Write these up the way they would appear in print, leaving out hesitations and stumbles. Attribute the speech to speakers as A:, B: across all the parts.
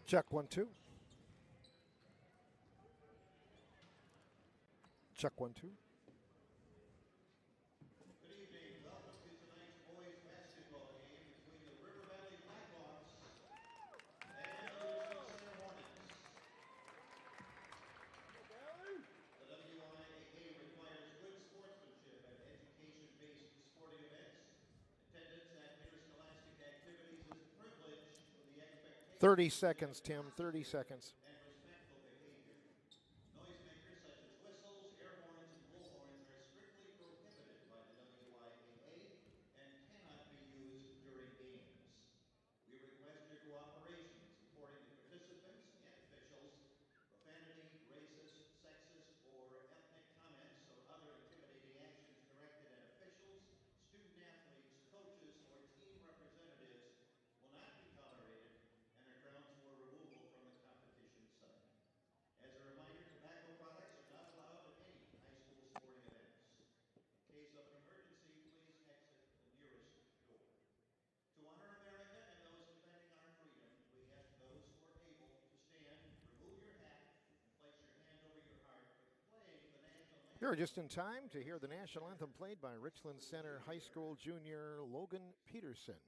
A: Check 1-2. Check 1-2.
B: Good evening. Welcome to tonight's boys basketball game between the River Valley Blackhawks and the Richland Center Hornets. The WIAA requires good sportsmanship at education-based sporting events. Attendance at interscholastic activities is a privilege with the expectation
A: 30 seconds, Tim. 30 seconds.
B: and respectful behavior. Noisemakers such as whistles, air horns, and bullhorns are strictly prohibited by the WIAA and cannot be used during games. We request your cooperation in supporting the participants and officials. Profanity, racist, sexist, or ethnic comments or other intimidating actions directed at officials, student athletes, coaches, or team representatives will not be tolerated and are grounds for removal from the competition site. As a reminder, tobacco products are not allowed at any high school sporting events. In case of an emergency, please exit the nearest door. To honor America and those defending our freedom, we ask those who are able to stand, remove your hat, and place your hand over your heart for playing the national anthem.
A: You're just in time to hear the national anthem played by Richland Center High School junior Logan Peterson.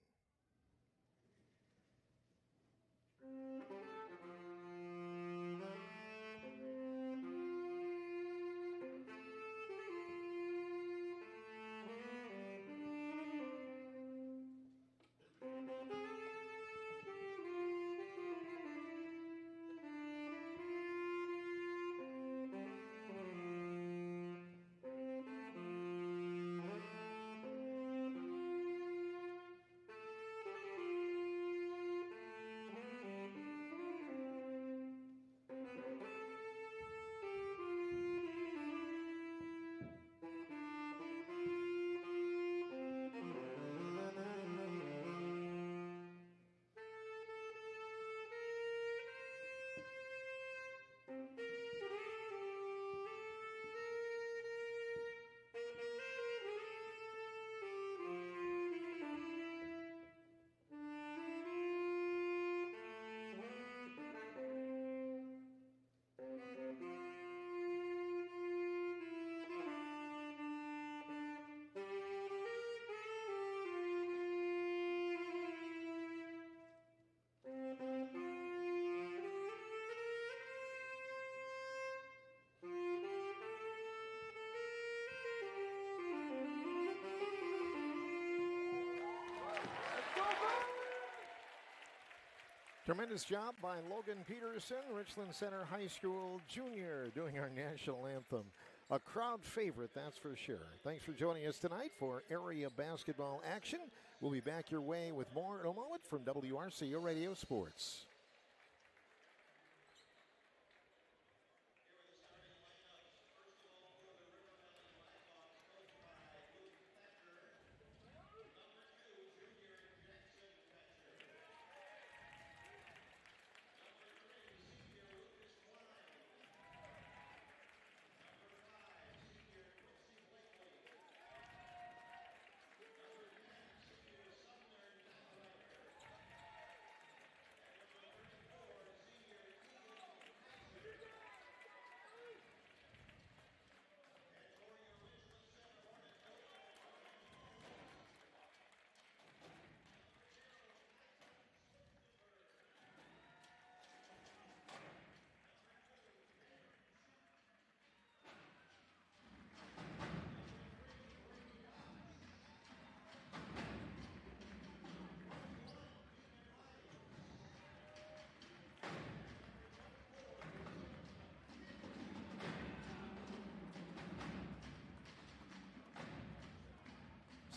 A: Tremendous job by Logan Peterson, Richland Center High School junior, doing our national anthem. A crowd favorite, that's for sure. Thanks for joining us tonight for area basketball action. We'll be back your way with more in a moment from WRCO Radio Sports.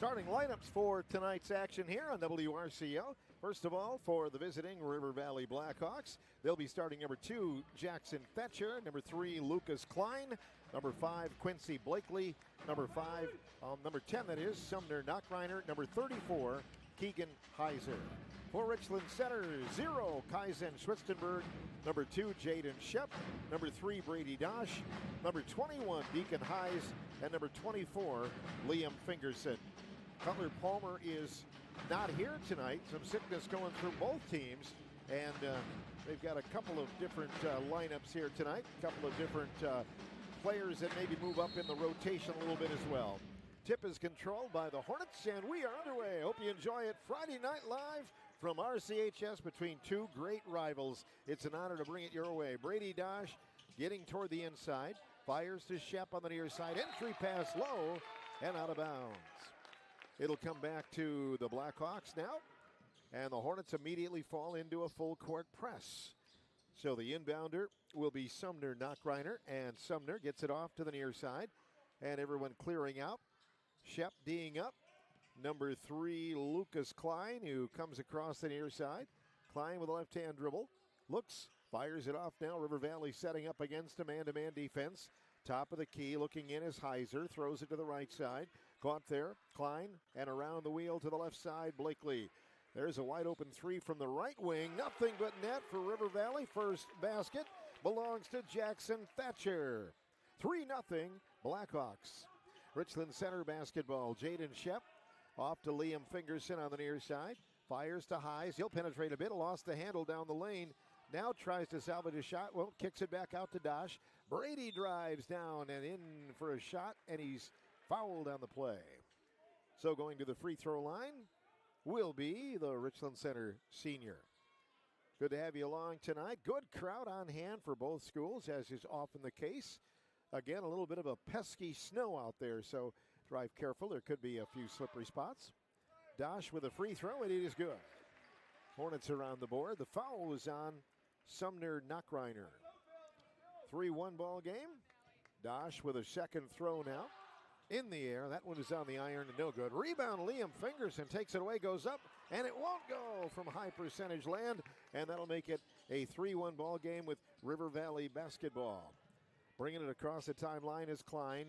A: Starting lineups for tonight's action here on WRCO. First of all, for the visiting River Valley Blackhawks, they'll be starting number 2, Jackson Thatcher, number 3, Lucas Klein, number 5, Quincy Blakely, number 10, that is, Sumner Knockreiner, number 34, Keegan Heiser. For Richland Center, 0, Kaizen Schwitzenberg, number 2, Jaden Shep, number 3, Brady Dosh, number 21, Deacon Hayes, and number 24, Liam Fingerson. Cutler Palmer is not here tonight. Some sickness going through both teams, and they've got a couple of different lineups here tonight, a couple of different players that maybe move up in the rotation a little bit as well. Tip is controlled by the Hornets, and we are underway. Hope you enjoy it. Friday Night Live from RCHS between two great rivals. It's an honor to bring it your way. Brady Dosh getting toward the inside. Fires to Shep on the near side. Entry pass low and out of bounds. It'll come back to the Blackhawks now, and the Hornets immediately fall into a full court press. So the inbounder will be Sumner Knockreiner, and Sumner gets it off to the near side, and everyone clearing out. Shep D'ing up. Number 3, Lucas Klein, who comes across the near side. Klein with a left-hand dribble. Looks, fires it off now. River Valley setting up against a man-to-man defense. Top of the key, looking in is Heiser. Throws it to the right side. Caught there, Klein, and around the wheel to the left side, Blakely. There's a wide open 3 from the right wing. Nothing but net for River Valley. First basket belongs to Jackson Thatcher. 3-0 Blackhawks. Richland Center basketball. Jaden Shep off to Liam Fingerson on the near side. Fires to Hayes. He'll penetrate a bit. Lost the handle down the lane. Now tries to salvage a shot. Well, kicks it back out to Dosh. Brady drives down and in for a shot, and he's fouled on the play. So going to the free throw line will be the Richland Center senior. Good to have you along tonight. Good crowd on hand for both schools, as is often the case. Again, a little bit of a pesky snow out there, so drive careful. There could be a few slippery spots. Dosh with a free throw, and it is good. Hornets are on the board. The foul was on Sumner Knockreiner. 3-1 ball game. Dosh with a second throw now. In the air, that one is on the iron and no good. Rebound, Liam Fingerson takes it away, goes up, and it won't go from high percentage land, and that'll make it a 3-1 ball game with River Valley basketball. Bringing it across the timeline is Klein.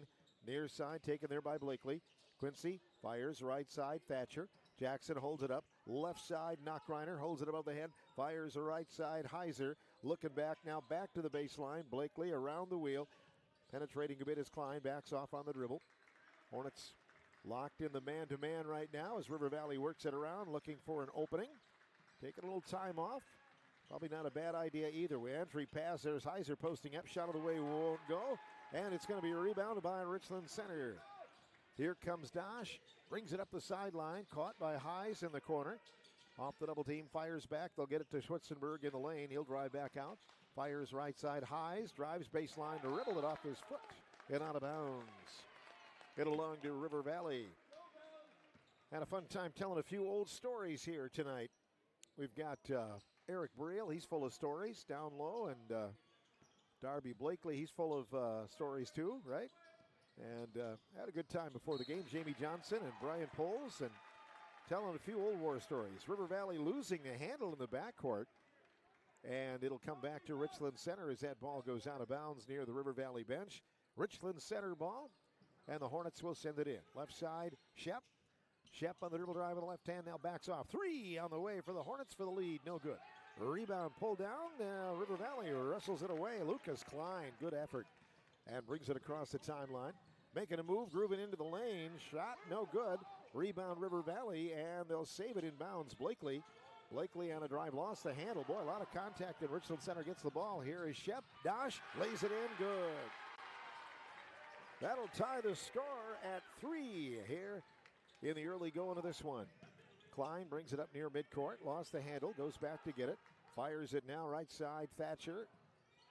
A: Near side taken there by Blakely. Quincy fires right side, Thatcher. Jackson holds it up. Left side, Knockreiner holds it above the head. Fires the right side, Heiser. Looking back now, back to the baseline. Blakely around the wheel. Penetrating a bit as Klein backs off on the dribble. Hornets locked in the man-to-man right now as River Valley works it around, looking for an opening. Taking a little time off. Probably not a bad idea either way. Entry pass, there's Heiser posting up. Shot of the way won't go. And it's going to be rebounded by Richland Center. Here comes Dosh. Brings it up the sideline. Caught by Hayes in the corner. Off the double team, fires back. They'll get it to Schwitzenberg in the lane. He'll drive back out. Fires right side. Hayes drives baseline to dribble it off his foot and out of bounds. It along to River Valley. Had a fun time telling a few old stories here tonight. We've got Eric Briel, he's full of stories down low, and Darby Blakely, he's full of stories too, right? And had a good time before the game. Jamie Johnson and Brian Poles, and telling a few old war stories. River Valley losing the handle in the backcourt, and it'll come back to Richland Center as that ball goes out of bounds near the River Valley bench. Richland Center ball. And the Hornets will send it in. Left side, Shep. Shep on the dribble drive with the left hand, now backs off. 3 on the way for the Hornets for the lead, no good. Rebound pulled down, River Valley wrestles it away. Lucas Klein, good effort, and brings it across the timeline. Making a move, grooving into the lane, shot no good. Rebound River Valley, and they'll save it in bounds. Blakely on a drive, lost the handle. Boy, a lot of contact, and Richland Center gets the ball. Here is Shep. Dosh lays it in, good. That'll tie the score at 3 here in the early going of this one. Klein brings it up near midcourt, lost the handle, goes back to get it. Fires it now right side, Thatcher,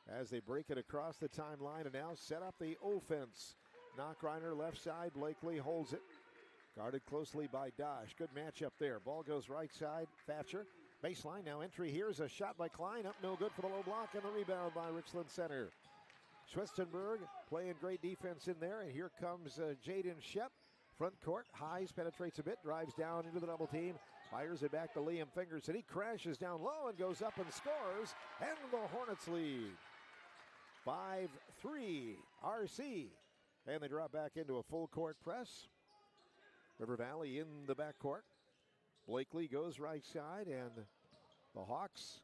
A: as they break it across the timeline and now set up the offense. Knockreiner left side, Blakely holds it. Guarded closely by Dosh. Good matchup there. Ball goes right side, Thatcher. Baseline now entry. Here's a shot by Klein, up no good for the low block, and the rebound by Richland Center. Schwitzenberg playing great defense in there, and here comes Jaden Shep Front court, Hayes penetrates a bit, drives down into the double team, fires it back to Liam Fingerson. He crashes down low and goes up and scores, and the Hornets lead. 5-3 RC. And they drop back into a full court press. River Valley in the backcourt. Blakely goes right side, and the Hawks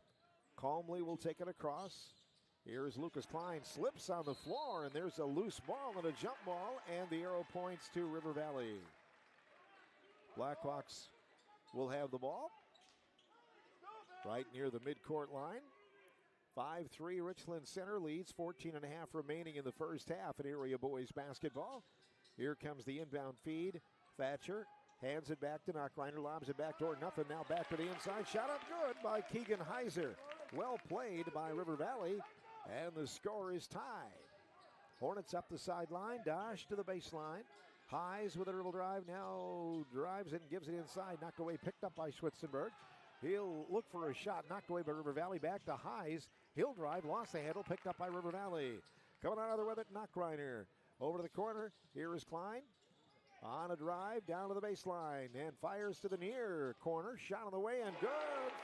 A: calmly will take it across. Here's Lucas Klein, slips on the floor, and there's a loose ball and a jump ball, and the arrow points to River Valley. Blackhawks will have the ball right near the midcourt line. 5-3 Richland Center leads, 14.5 remaining in the first half in area boys basketball. Here comes the inbound feed. Thatcher hands it back to Knockreiner, lobs it back door, nothing, now back to the inside. Shot up good by Keegan Heiser. Well played by River Valley. And the score is tied. Hornets up the sideline. Dosh to the baseline. Hayes with a dribble drive. Now drives it and gives it inside. Knocked away, picked up by Schwitzenberg. He'll look for a shot. Knocked away by River Valley. Back to Hayes. He'll drive. Lost the handle. Picked up by River Valley. Coming out of the with it, Knockreiner. Over to the corner. Here is Klein. On a drive down to the baseline. And fires to the near corner. Shot on the way and good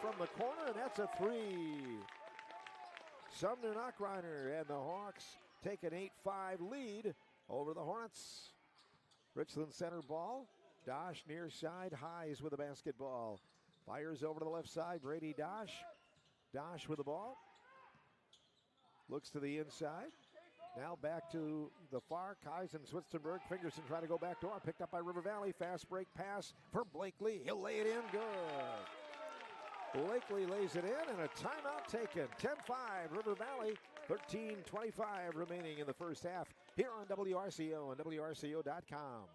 A: from the corner. And that's a three. Sumner Knockreiner and the Hawks take an 8-5 lead over the Hornets. Richland Center ball. Dosh near side. Hayes with the basketball. Fires over to the left side. Brady Dosh. Dosh with the ball. Looks to the inside. Now back to the far. Kais and Schwitzenberg. Fingerson trying to go back door. Picked up by River Valley. Fast break pass for Blakely. He'll lay it in. Good. Blakely lays it in, and a timeout taken. 10-5 River Valley, 13:25 remaining in the first half here on WRCO and WRCO.com.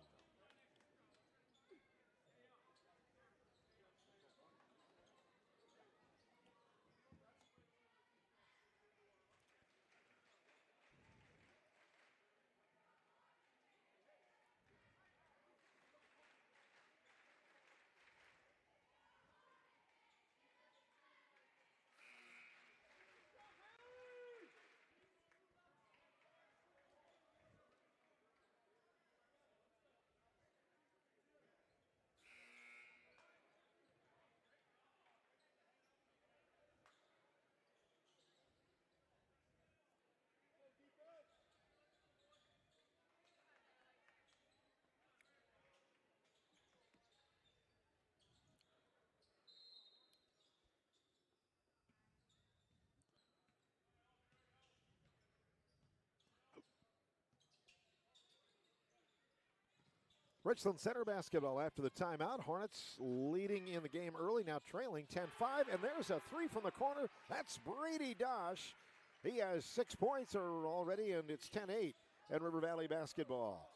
A: Richland Center basketball after the timeout. Hornets leading in the game early, now trailing 10-5. And there's a three from the corner. That's Brady Dosh. He has 6 points already, and it's 10-8 at River Valley basketball.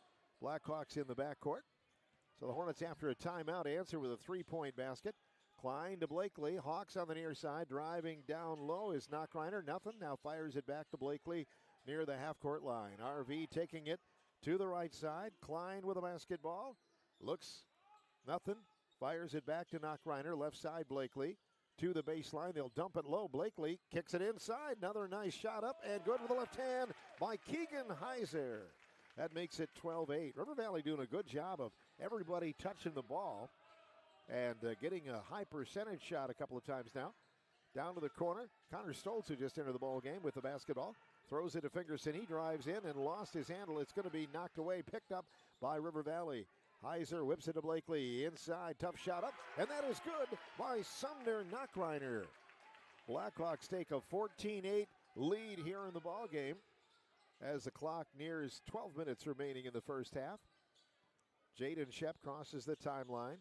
A: Blackhawks in the backcourt. So the Hornets, after a timeout, answer with a three-point basket. Klein to Blakely. Hawks on the near side. Driving down low is Knockreiner. Nothing. Now fires it back to Blakely near the half-court line. RV taking it to the right side. Klein with a basketball. Looks nothing. Fires it back to Knockreiner. Left side, Blakely. To the baseline. They'll dump it low. Blakely kicks it inside. Another nice shot up and good with the left hand by Keegan Heiser. That makes it 12-8. River Valley doing a good job of everybody touching the ball and getting a high percentage shot a couple of times now. Down to the corner. Connor Stoltz, who just entered the ball game with the basketball, throws it to Fingerson. He drives in and lost his handle. It's going to be knocked away, picked up by River Valley. Heiser whips it to Blakely. Inside, tough shot up, and that is good by Sumner Knockreiner. Blackhawks take a 14-8 lead here in the ball game as the clock nears 12 minutes remaining in the first half. Jaden Shep crosses the timeline.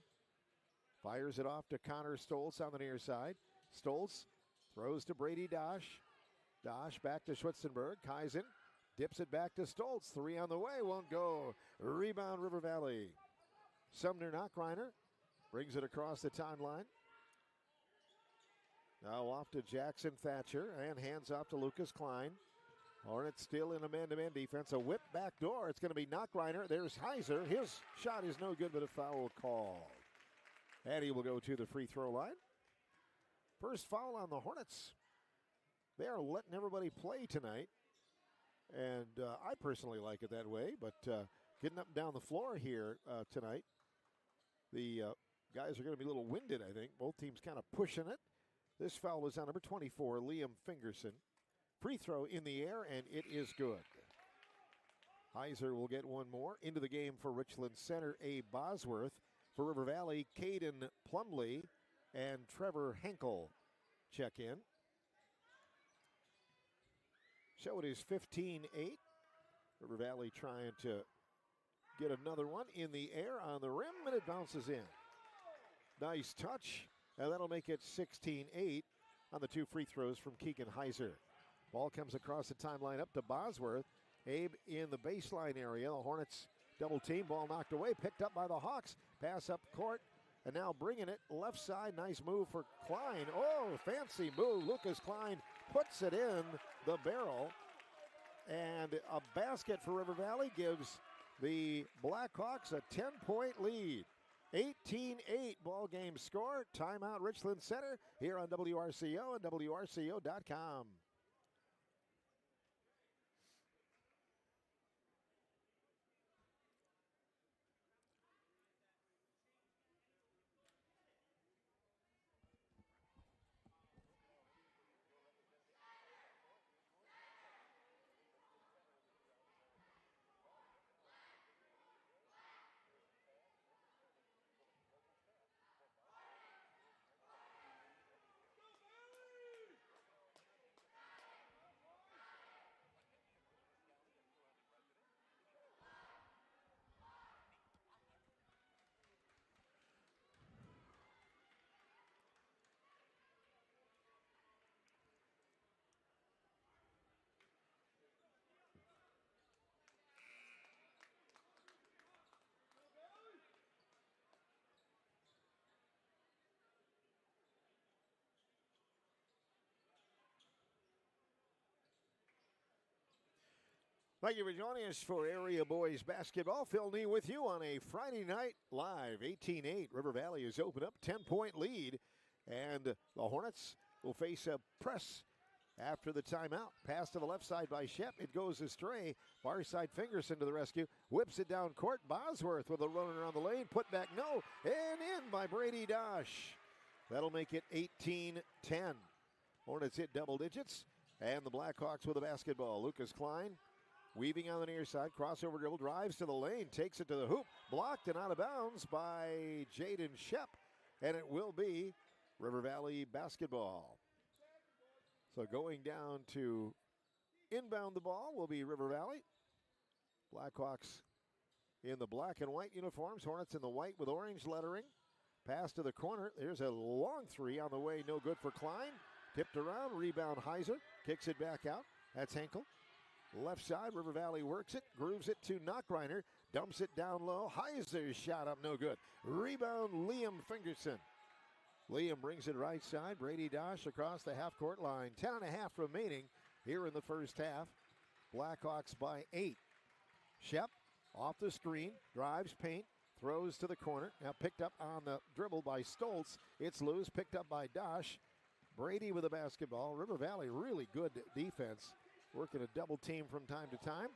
A: Fires it off to Connor Stoltz on the near side. Stoltz throws to Brady Dosh. Dosh back to Schwitzenberg. Kaizen dips it back to Stoltz. Three on the way, won't go. Rebound River Valley. Sumner Knockreiner brings it across the timeline. Now off to Jackson Thatcher and hands off to Lucas Klein. Hornets still in a man-to-man defense. A whip back door. It's going to be Knockreiner. There's Heiser. His shot is no good, but a foul call. And he will go to the free throw line. First foul on the Hornets. They are letting everybody play tonight. And I personally like it that way, but getting up and down the floor here tonight. The guys are going to be a little winded, I think. Both teams kind of pushing it. This foul is on number 24, Liam Fingerson. Free throw in the air, and it is good. Heiser will get one more. Into the game for Richland Center, Abe Bosworth. For River Valley, Caden Plumley and Trevor Henkel check in. So it is 15-8. River Valley trying to get another one in the air on the rim, and it bounces in. Nice touch, and that'll make it 16-8 on the 2 free throws from Keegan Heiser. Ball comes across the timeline up to Bosworth. Abe in the baseline area. The Hornets double team. Ball knocked away. Picked up by the Hawks. Pass up court. And now bringing it left side. Nice move for Klein. Oh, fancy move. Lucas Klein puts it in the barrel. And a basket for River Valley gives the Blackhawks a 10-point lead. 18-8 ball game score. Timeout Richland Center here on WRCO and WRCO.com. Thank you for joining us for Area Boys Basketball. Phil Nee with you on a Friday night live. 18-8. River Valley has opened up 10-point lead. And the Hornets will face a press after the timeout. Pass to the left side by Shep. It goes astray. Far side Fingerson to the rescue. Whips it down court. Bosworth with a runner around the lane. Put back no. And in by Brady Dosh. That'll make it 18-10. Hornets hit double digits. And the Blackhawks with the basketball. Lucas Klein weaving on the near side, crossover dribble, drives to the lane, takes it to the hoop, blocked and out of bounds by Jaden Shep, and it will be River Valley basketball. So going down to inbound the ball will be River Valley. Blackhawks in the black and white uniforms, Hornets in the white with orange lettering. Pass to the corner, there's a long three on the way, no good for Klein. Tipped around, rebound Heiser, kicks it back out, that's Henkel. Left side, River Valley works it, grooves it to Knockreiner, dumps it down low. Heiser's shot up, no good. Rebound, Liam Fingerson. Liam brings it right side. Brady Dosh across the half-court line. 10.5 remaining here in the first half. Blackhawks by 8. Shep off the screen, drives paint, throws to the corner. Now picked up on the dribble by Stoltz. It's loose, picked up by Dosh. Brady with the basketball. River Valley, really good defense. Working a double team from time to time.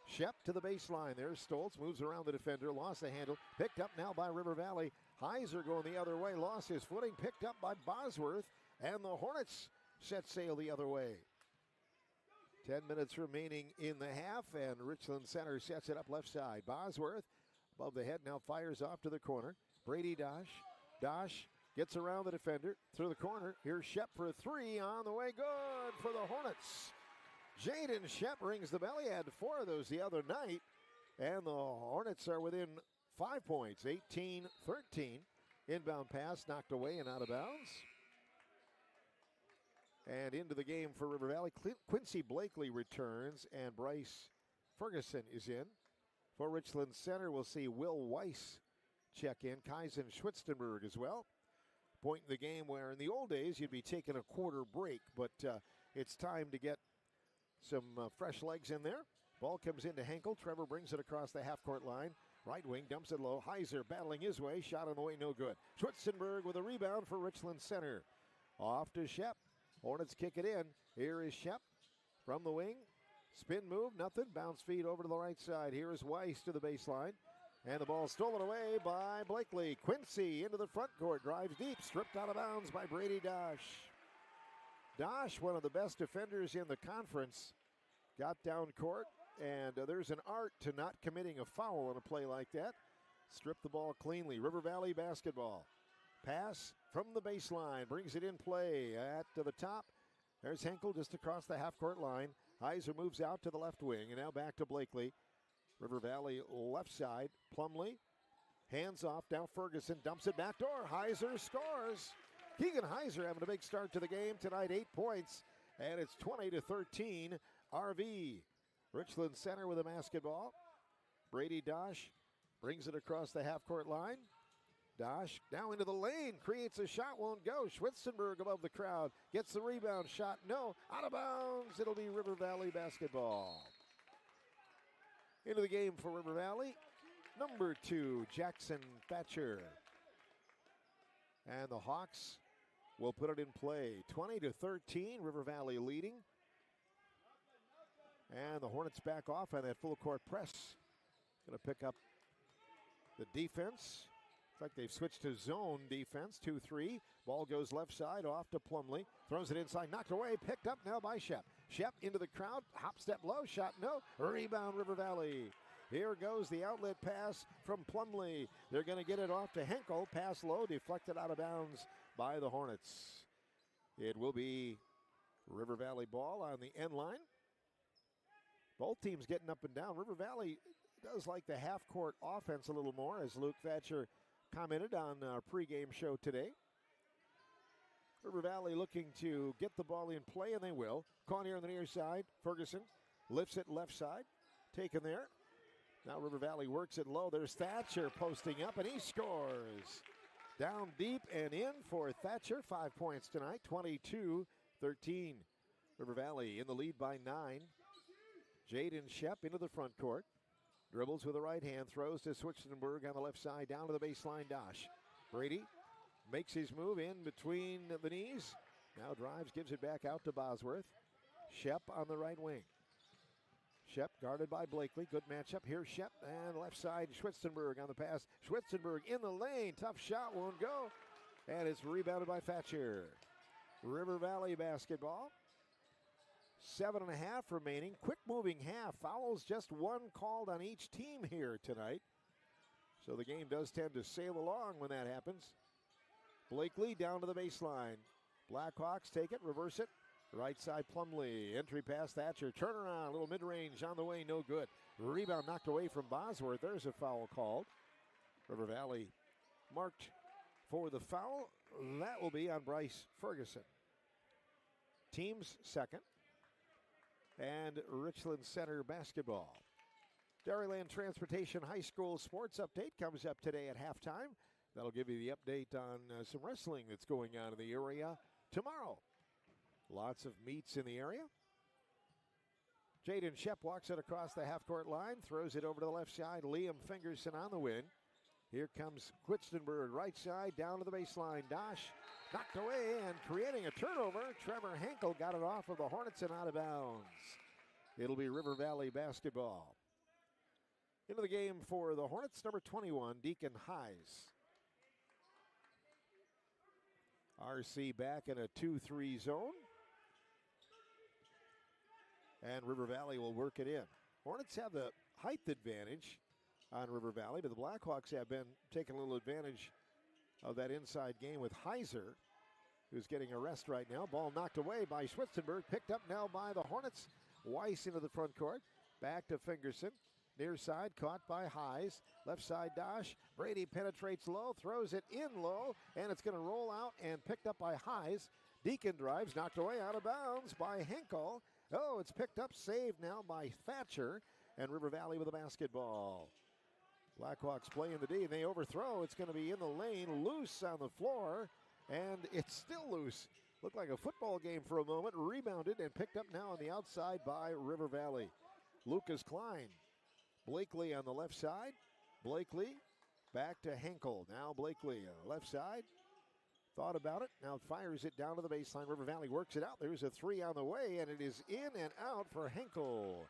A: Shep to the baseline. There's Stoltz. Moves around the defender. Lost the handle. Picked up now by River Valley. Heiser going the other way. Lost his footing. Picked up by Bosworth. And the Hornets set sail the other way. 10 minutes remaining in the half. And Richland Center sets it up left side. Bosworth above the head. Now fires off to the corner. Brady Dosh. Dosh gets around the defender. Through the corner. Here's Shep for a three. On the way. Good for the Hornets. Jaden Shep rings the bell. He had 4 of those the other night. And the Hornets are within 5 points, 18-13. Inbound pass knocked away and out of bounds. And into the game for River Valley. Quincy Blakely returns and Bryce Ferguson is in. For Richland Center, we'll see Will Weiss check in. Kaisen Schwitzenberg as well. Point in the game where in the old days you'd be taking a quarter break, but it's time to get some fresh legs in there. Ball comes into Henkel. Trevor brings it across the half-court line. Right wing dumps it low. Heiser battling his way. Shot on the way, no good. Schwitzenberg with a rebound for Richland Center. Off to Shep. Hornets kick it in. Here is Shep from the wing. Spin move, nothing. Bounce feed over to the right side. Here is Weiss to the baseline. And the ball stolen away by Blakely. Quincy into the front court. Drives deep. Stripped out of bounds by Brady Dosh. Dosh, one of the best defenders in the conference, got down court. And there's an art to not committing a foul on a play like that. Stripped the ball cleanly. River Valley basketball. Pass from the baseline. Brings it in play at the top. There's Henkel just across the half-court line. Heiser moves out to the left wing. And now back to Blakely. River Valley left side. Plumlee. Hands off. Now Ferguson dumps it back door. Heiser scores. Keegan Heiser having a big start to the game tonight. 8 points. And it's 20-13 RV. Richland Center with a basketball. Brady Dosh brings it across the half-court line. Dosh now into the lane. Creates a shot. Won't go. Schwitzenberg above the crowd. Gets the rebound. Shot. No. Out of bounds. It'll be River Valley basketball. Into the game for River Valley, number 2, Jackson Thatcher. And the Hawks will put it in play. 20-13, River Valley leading. And the Hornets back off on that full court press. Going to pick up the defense. Looks like they've switched to zone defense, 2-3. Ball goes left side, off to Plumlee. Throws it inside, knocked away, picked up now by Shep. Shep into the crowd, hop step low, shot no. Rebound River Valley. Here goes the outlet pass from Plumlee. They're going to get it off to Henkel. Pass low, deflected out of bounds by the Hornets. It will be River Valley ball on the end line. Both teams getting up and down. River Valley does like the half-court offense a little more, as Luke Thatcher commented on our pregame show today. River Valley looking to get the ball in play, and they will. Caught here on the near side. Ferguson lifts it left side. Taken there. Now River Valley works it low. There's Thatcher posting up, and he scores. Down deep and in for Thatcher. 5 points tonight, 22-13. River Valley in the lead by 9. Jaden Shep into the front court. Dribbles with the right hand, throws to Schwitzenberg on the left side, down to the baseline. Dosh. Brady makes his move in between the knees. Now drives, gives it back out to Bosworth. Shep on the right wing. Shep guarded by Blakely. Good matchup. Here's Shep and left side. Schwitzenberg on the pass. Schwitzenberg in the lane. Tough shot, won't go. And it's rebounded by Thatcher. River Valley basketball. 7.5 remaining. Quick moving half. Fouls just one called on each team here tonight. So the game does tend to sail along when that happens. Blakely down to the baseline. Blackhawks take it, reverse it. Right side Plumlee. Entry pass Thatcher. Turnaround, a little mid-range on the way, no good. Rebound knocked away from Bosworth. There's a foul called. River Valley marked for the foul. That will be on Bryce Ferguson. Team's second. And Richland Center basketball. Dairyland Transportation High School sports update comes up today at halftime. That'll give you the update on some wrestling that's going on in the area tomorrow. Lots of meets in the area. Jaden Shep walks it across the half-court line, throws it over to the left side. Liam Fingerson on the win. Here comes Quitzenberg, right side, down to the baseline. Dosh knocked away and creating a turnover. Trevor Henkel got it off of the Hornets and out of bounds. It'll be River Valley basketball. Into the game for the Hornets, number 21, Deacon Hayes. RC back in a 2-3 zone. And River Valley will work it in. Hornets have the height advantage on River Valley, but the Blackhawks have been taking a little advantage of that inside game with Heiser, who's getting a rest right now. Ball knocked away by Schwitzenberg, picked up now by the Hornets. Weiss into the front court, back to Fingerson. Near side, caught by Hayes. Left side, Dosh. Brady penetrates low, throws it in low, and it's going to roll out and picked up by Hayes. Deacon drives, knocked away out of bounds by Henkel. Oh, it's picked up, saved now by Thatcher, and River Valley with the basketball. Blackhawks playing the D, and they overthrow. It's going to be in the lane, loose on the floor, and it's still loose. Looked like a football game for a moment. Rebounded and picked up now on the outside by River Valley. Lucas Klein. Blakely on the left side. Blakely back to Henkel. Now Blakely left side. thought about it. Now fires it down to the baseline. River Valley works it out. There's a three on the way, and it is in and out for Henkel.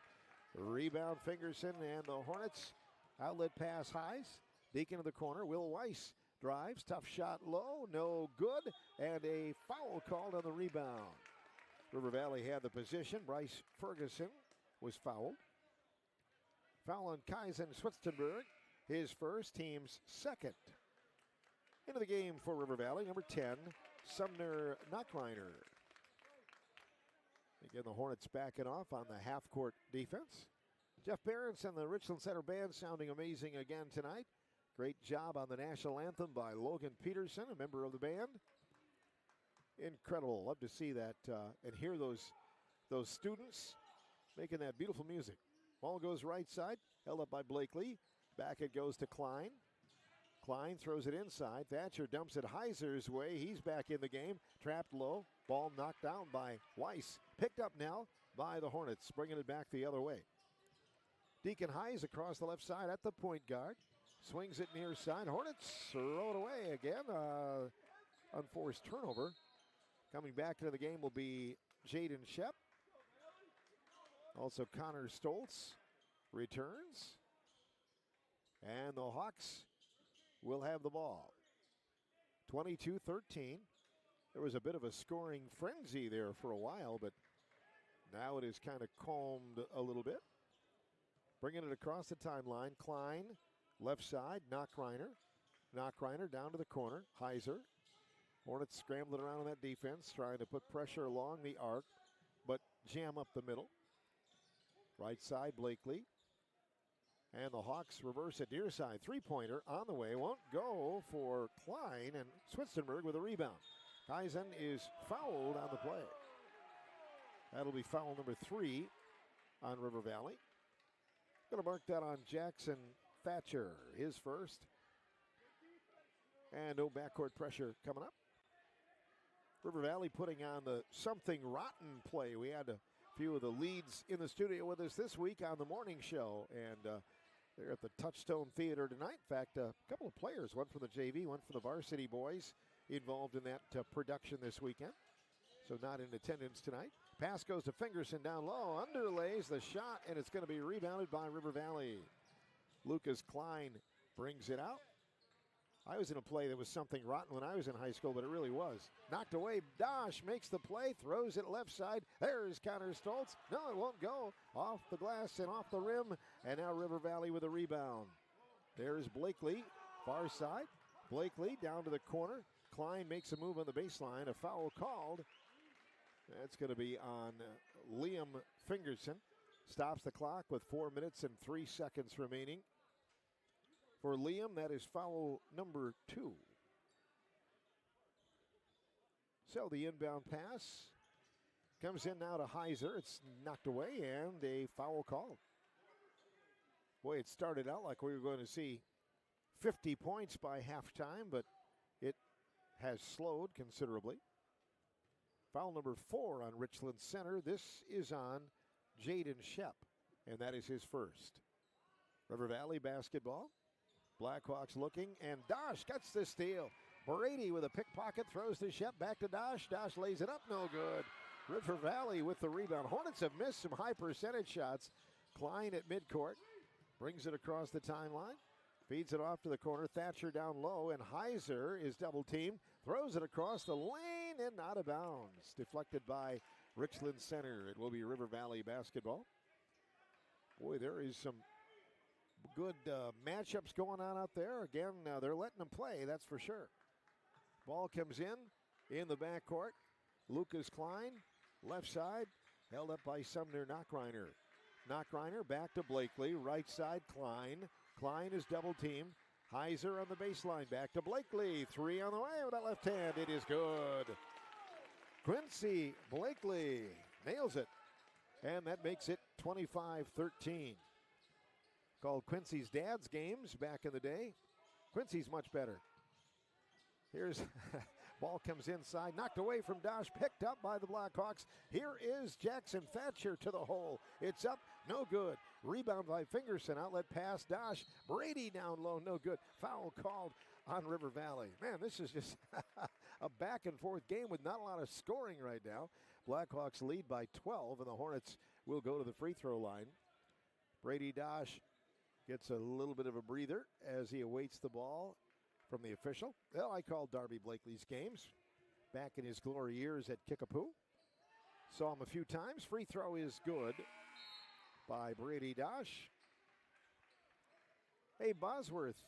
A: Rebound Fingerson and the Hornets. Outlet pass Heise. Deacon to the corner. Will Weiss drives. Tough shot low. No good. And a foul called on the rebound. River Valley had the position. Bryce Ferguson was fouled. Foul on Kaizen Switzenberg. His first, team's second. Into the game for River Valley, number 10, Sumner Knockreiner. Again, the Hornets backing off on the half-court defense. Jeff Behrens and the Richland Center Band sounding amazing again tonight. Great job on the national anthem by Logan Peterson, a member of the band. Incredible. Love to see that and hear those students making that beautiful music. Ball goes right side, held up by Blakely. Back it goes to Klein. Klein throws it inside. Thatcher dumps it Heiser's way. He's back in the game. Trapped low. Ball knocked down by Weiss. Picked up now by the Hornets, bringing it back the other way. Deacon Heise across the left side at the point guard. Swings it near side. Hornets throw it away again. Unforced turnover. Coming back into the game will be Jaden Shep. Also Connor Stoltz returns. And the Hawks will have the ball. 22-13. There was a bit of a scoring frenzy there for a while, but now it is kind of calmed a little bit. Bringing it across the timeline. Klein, left side, Knockreiner. Knockreiner down to the corner. Heiser. Hornets scrambling around on that defense, trying to put pressure along the arc, but jam up the middle. Right side, Blakely. And the Hawks reverse it near side. Three-pointer on the way. Won't go for Klein, and Switzenberg with a rebound. Kaizen is fouled on the play. That'll be foul number 3 on River Valley. Going to mark that on Jackson Thatcher, his first. And no backcourt pressure coming up. River Valley putting on the something rotten play. We had a few of the leads in the studio with us this week on the morning show, and they're at the Touchstone Theater tonight. In fact, a couple of players, one from the JV, one from the Varsity boys, involved in that production this weekend. So not in attendance tonight. Pass goes to Fingerson down low, underlays the shot, and it's going to be rebounded by River Valley. Lucas Klein brings it out. I was in a play that was something rotten when I was in high school, but it really was. Knocked away, Dosh makes the play, throws it left side. There's Connor Stoltz. No, it won't go. Off the glass and off the rim, and now River Valley with a rebound. There's Blakely, far side. Blakely down to the corner. Klein makes a move on the baseline. A foul called. That's going to be on Liam Fingerson. Stops the clock with 4 minutes and 3 seconds remaining. For Liam, that is foul number 2. So the inbound pass comes in now to Heiser. It's knocked away and a foul call. Boy, it started out like we were going to see 50 points by halftime, but it has slowed considerably. Foul number 4 on Richland Center. This is on Jaden Shep, and that is his first. River Valley basketball. Blackhawks looking, and Dosh gets the steal. Brady with a pickpocket throws to Shep, back to Dosh. Dosh lays it up, no good. River Valley with the rebound. Hornets have missed some high percentage shots. Klein at midcourt brings it across the timeline, feeds it off to the corner. Thatcher down low, and Heiser is double teamed. Throws it across the lane and out of bounds. Deflected by Richland Center. It will be River Valley basketball. Boy, there is some good matchups going on out there. Again, they're letting them play, that's for sure. Ball comes in the backcourt. Lucas Klein, left side, held up by Sumner Knockreiner. Knockreiner back to Blakely, right side Klein. Klein is double teamed. Heiser on the baseline, back to Blakely. 3 on the way with that left hand. It is good. Quincy Blakely nails it. And that makes it 25-13. Called Quincy's dad's games back in the day. Quincy's much better. Here's ball comes inside, knocked away from Dosh, picked up by the Blackhawks. Here is Jackson Thatcher to the hole. It's up, no good. Rebound by Fingerson, outlet pass, Dosh. Brady down low, no good. Foul called on River Valley. Man, this is just a back and forth game with not a lot of scoring right now. Blackhawks lead by 12, and the Hornets will go to the free throw line. Brady Dosh gets a little bit of a breather as he awaits the ball from the official. Well, I called Darby Blakely's games back in his glory years at Kickapoo. Saw him a few times. Free throw is good by Brady Dosh. Hey, Bosworth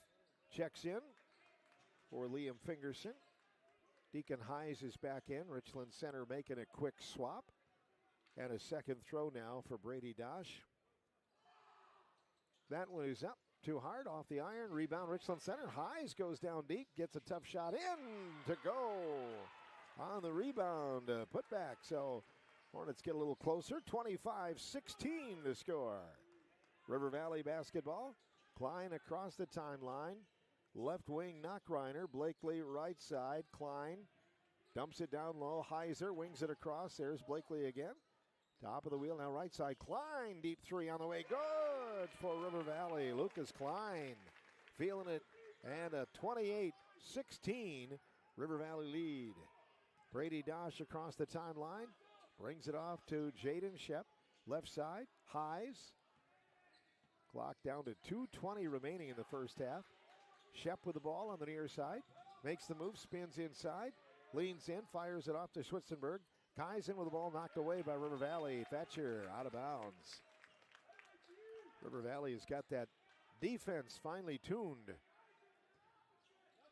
A: checks in for Liam Fingerson. Deacon Hayes is back in. Richland Center making a quick swap. And a second throw now for Brady Dosh. That one is up too hard off the iron. Rebound Richland Center. Hayes goes down deep. Gets a tough shot in to go. On the rebound. Put back. So Hornets get a little closer. 25-16 to score. River Valley basketball. Klein across the timeline. Left wing Knockreiner. Blakely right side. Klein dumps it down low. Heiser wings it across. There's Blakely again. Top of the wheel now right side. Klein deep three on the way. Good for River Valley. Lucas Klein feeling it. And a 28-16 River Valley lead. Brady Dosh across the timeline. Brings it off to Jaden Shep. Left side. Hayes. Clock down to 2:20 remaining in the first half. Shep with the ball on the near side. Makes the move, spins inside. Leans in, fires it off to Schwitzenberg. Kai's in with the ball knocked away by River Valley. Thatcher out of bounds. River Valley has got that defense finely tuned.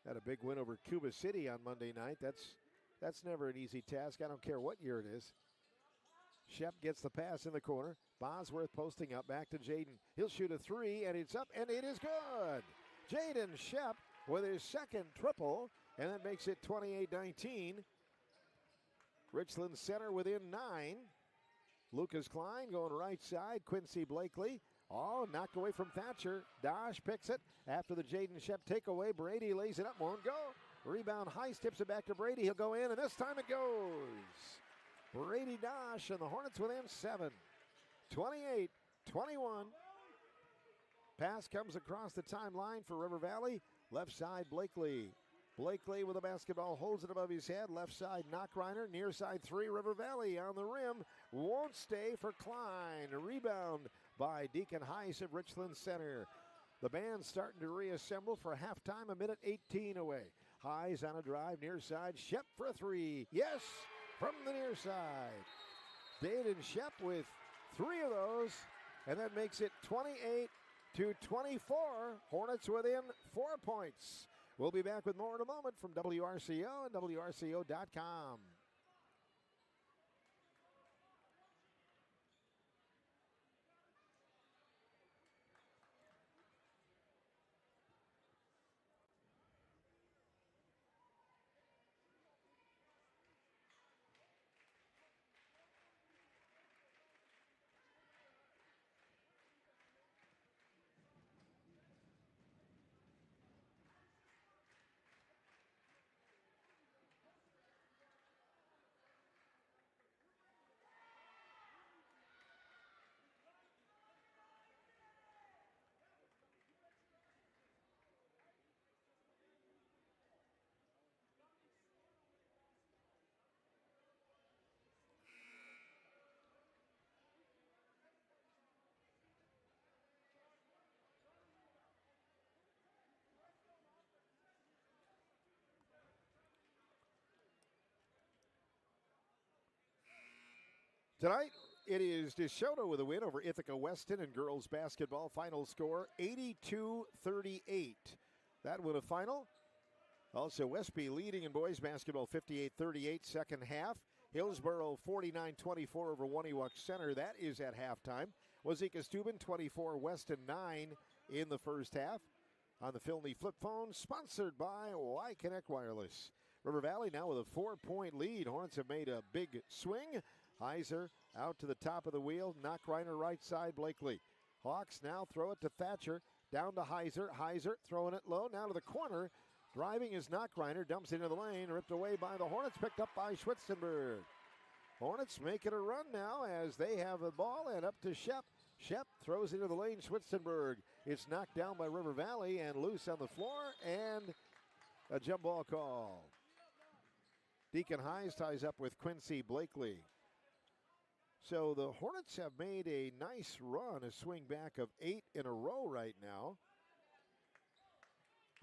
A: Had a big win over Cuba City on Monday night. That's never an easy task. I don't care what year it is. Shep gets the pass in the corner. Bosworth posting up, back to Jaden. He'll shoot a three, and it's up, and it is good. Jaden Shep with his second triple, and that makes it 28-19. Richland Center within 9. Lucas Klein going right side. Quincy Blakely. Oh, knocked away from Thatcher. Dosh picks it after the Jaden Shep takeaway. Brady lays it up, won't go. Rebound, Heiss tips it back to Brady. He'll go in, and this time it goes. Brady Dosh and the Hornets within 7. 28-21. Pass comes across the timeline for River Valley. Left side, Blakely. Blakely with the basketball, holds it above his head. Left side, Knockreiner. Near side three, River Valley on the rim. Won't stay for Klein. Rebound by Deacon Heiss of Richland Center. The band's starting to reassemble for halftime, 1:18 away. Heiss on a drive, near side. Shep for a three. Yes, from the near side. Jaden Shep with 3 of those, and that makes it 28-24. Hornets within 4 points. We'll be back with more in a moment from WRCO and WRCO.com. Tonight, it is DeSoto with a win over Ithaca Weston in girls basketball. Final score, 82-38. That win a final. Also, Westby leading in boys basketball, 58-38, second half. Hillsboro, 49-24 over Waniwak Center. That is at halftime. Wazeeka Steuben, 24, Weston 9 in the first half. On the Philney flip phone, sponsored by Y-Connect Wireless. River Valley now with a 4-point lead. Hornets have made a big swing. Heiser out to the top of the wheel. Knockreiner right side, Blakely. Hawks now throw it to Thatcher. Down to Heiser. Heiser throwing it low. Now to the corner. Driving is Knockreiner. Dumps it into the lane. Ripped away by the Hornets. Picked up by Schwitzenberg. Hornets making a run now as they have the ball and up to Shep. Shep throws into the lane. Schwitzenberg. It's knocked down by River Valley and loose on the floor, and a jump ball call. Deacon Hines ties up with Quincy Blakely. So the Hornets have made a nice run, a swing back of 8 in a row right now.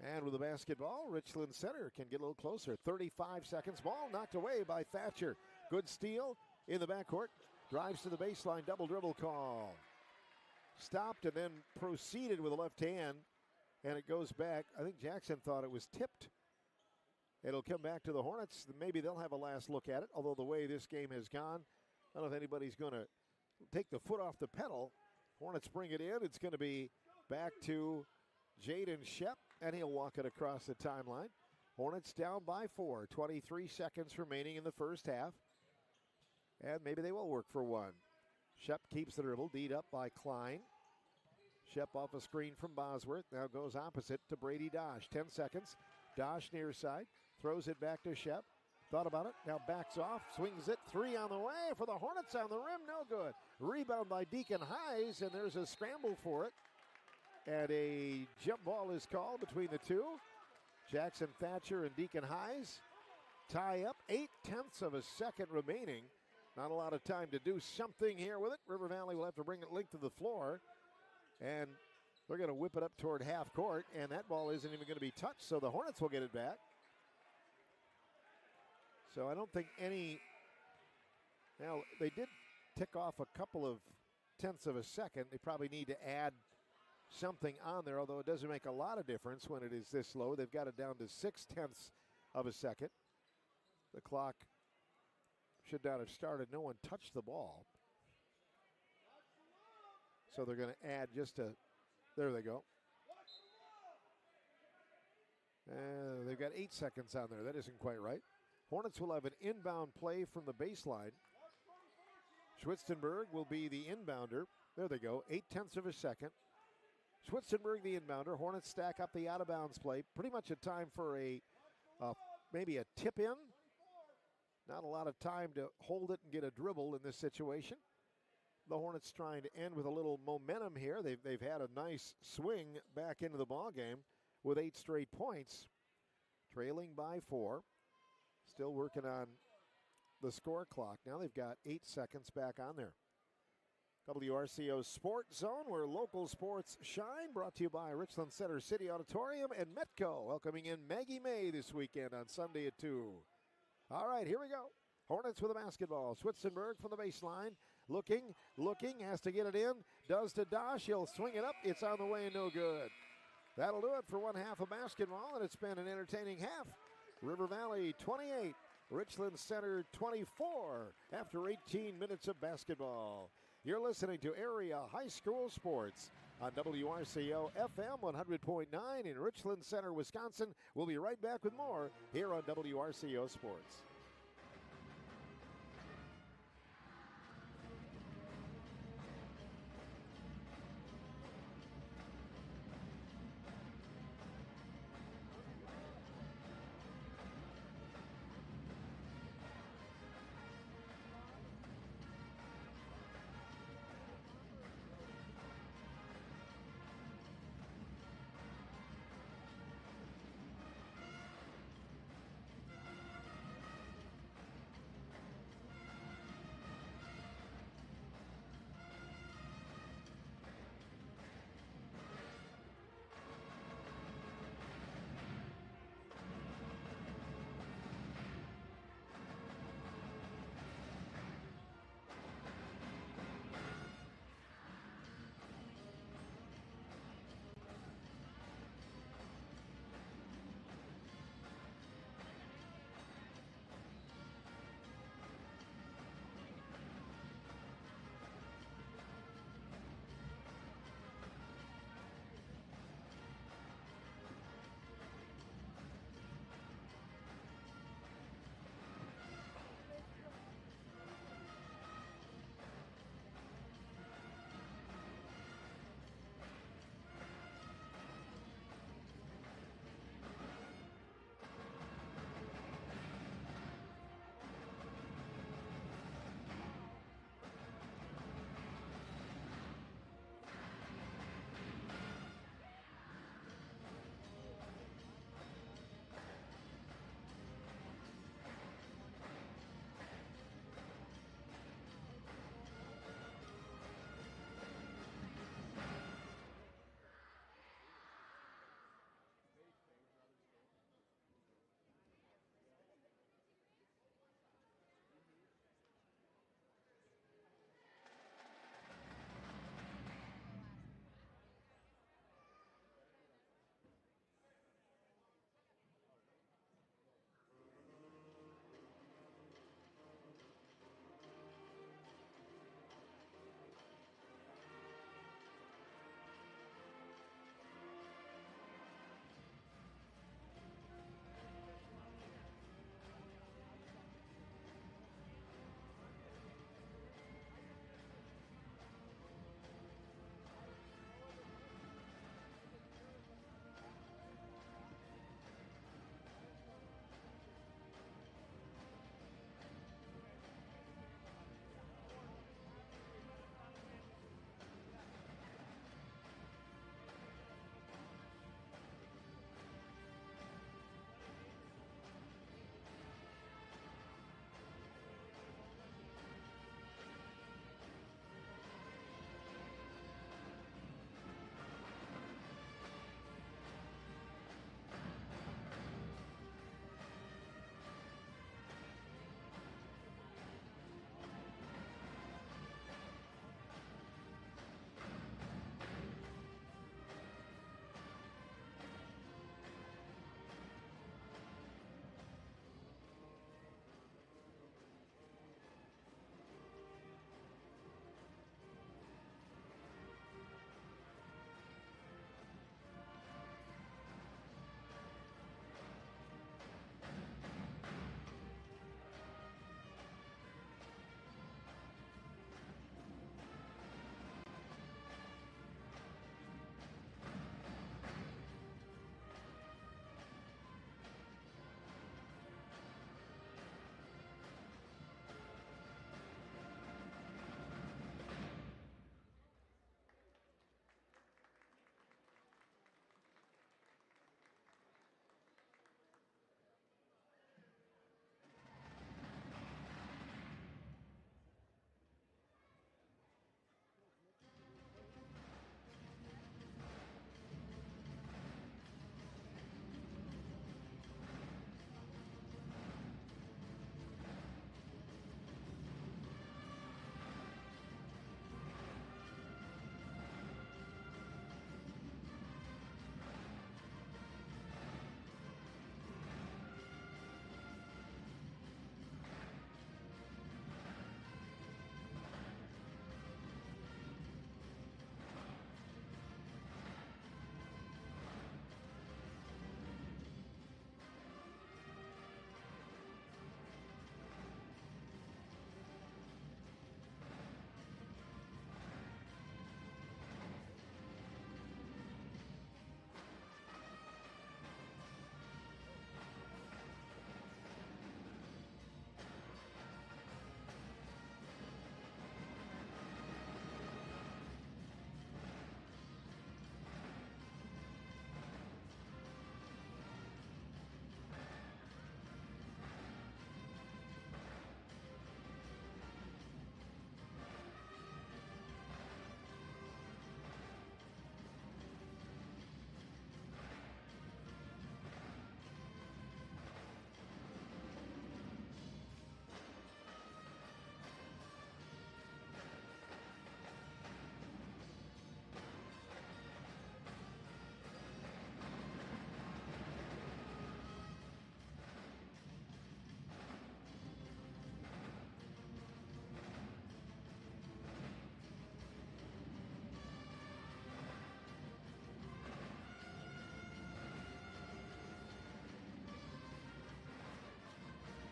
A: And with the basketball, Richland Center can get a little closer. 35 seconds. Ball knocked away by Thatcher. Good steal in the backcourt. Drives to the baseline. Double dribble call. Stopped and then proceeded with the left hand. And it goes back. I think Jackson thought it was tipped. It'll come back to the Hornets. Maybe they'll have a last look at it. Although the way this game has gone, I don't know if anybody's going to take the foot off the pedal. Hornets bring it in. It's going to be back to Jaden Shep, and he'll walk it across the timeline. Hornets down by 4. 23 seconds remaining in the first half. And maybe they will work for one. Shep keeps the dribble. D'd up by Klein. Shep off a screen from Bosworth. Now goes opposite to Brady Dosh. 10 seconds. Dosh near side. Throws it back to Shep. Thought about it. Now backs off. Swings it. 3 on the way for the Hornets on the rim. No good. Rebound by Deacon Hines, and there's a scramble for it. And a jump ball is called between the two. Jackson Thatcher and Deacon Hines tie up. 0.8 of a second remaining. Not a lot of time to do something here with it. River Valley will have to bring it length to the floor. And they're going to whip it up toward half court. And that ball isn't even going to be touched. So the Hornets will get it back. So I don't think any. Now, they did tick off a couple of tenths of a second. They probably need to add something on there, although it doesn't make a lot of difference when it is this low. They've got it down to 0.6 of a second. The clock should not have started. No one touched the ball. So they're going to add just a, there they go. They've got 8 seconds on there. That isn't quite right. Hornets will have an inbound play from the baseline. Schwitzenberg will be the inbounder. There they go, 0.8 of a second. Schwitzenberg the inbounder. Hornets stack up the out-of-bounds play. Pretty much a time for a maybe a tip in. Not a lot of time to hold it and get a dribble in this situation. The Hornets trying to end with a little momentum here. They've had a nice swing back into the ball game with 8 straight points. Trailing by 4. Still working on the score clock. Now they've got 8 seconds back on there. WRCO Sports Zone, where local sports shine. Brought to you by Richland Center City Auditorium and Metco. Welcoming in Maggie May this weekend on Sunday at 2. All right, here we go. Hornets with the basketball. Schwitzenberg from the baseline. Looking, has to get it in. Does to Dosh. He'll swing it up. It's on the way and no good. That'll do it for one half of basketball, and it's been an entertaining half. River Valley 28, Richland Center 24 after 18 minutes of basketball. You're listening to Area High School Sports on WRCO FM 100.9 in Richland Center, Wisconsin. We'll be right back with more here on WRCO Sports.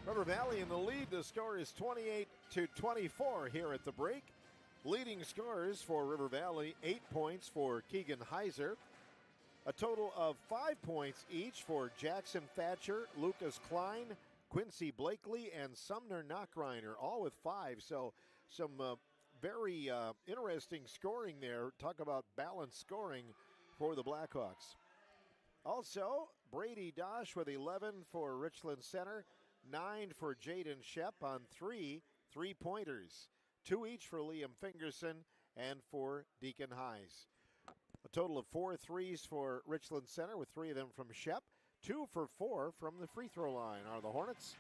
A: River Valley in the lead. The score is 28-24 here at the break. Leading scorers for River Valley, 8 points for Keegan Heiser. A total of 5 points each for Jackson Thatcher, Lucas Klein, Quincy Blakely, and Sumner Knockreiner, all with 5. So some very interesting scoring there. Talk about balanced scoring for the Blackhawks. Also, Brady Dosh with 11 for Richland Center, 9 for Jaden Shep on 3 3-pointers. 2 each for Liam Fingerson and for Deacon Hayes. A total of 4 threes for Richland Center, with 3 of them from Shep. 2 for 4 from the free throw line are the Hornets.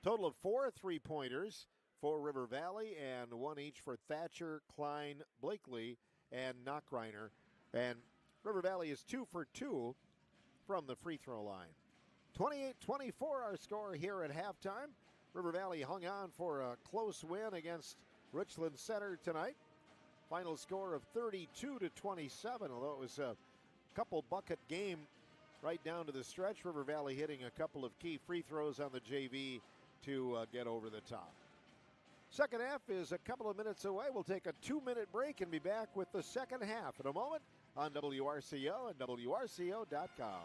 A: Total of 4 3-pointers for River Valley, and 1 each for Thatcher, Klein, Blakely, and Knockreiner. And River Valley is 2 for 2 from the free throw line. 28-24 our score here at halftime. River Valley hung on for a close win against Richland Center tonight. Final score of 32-27, although it was a couple bucket game right down to the stretch. River Valley hitting a couple of key free throws on the JV to get over the top. Second half is a couple of minutes away. We'll take a 2-minute break and be back with the second half in a moment on WRCO and WRCO.com.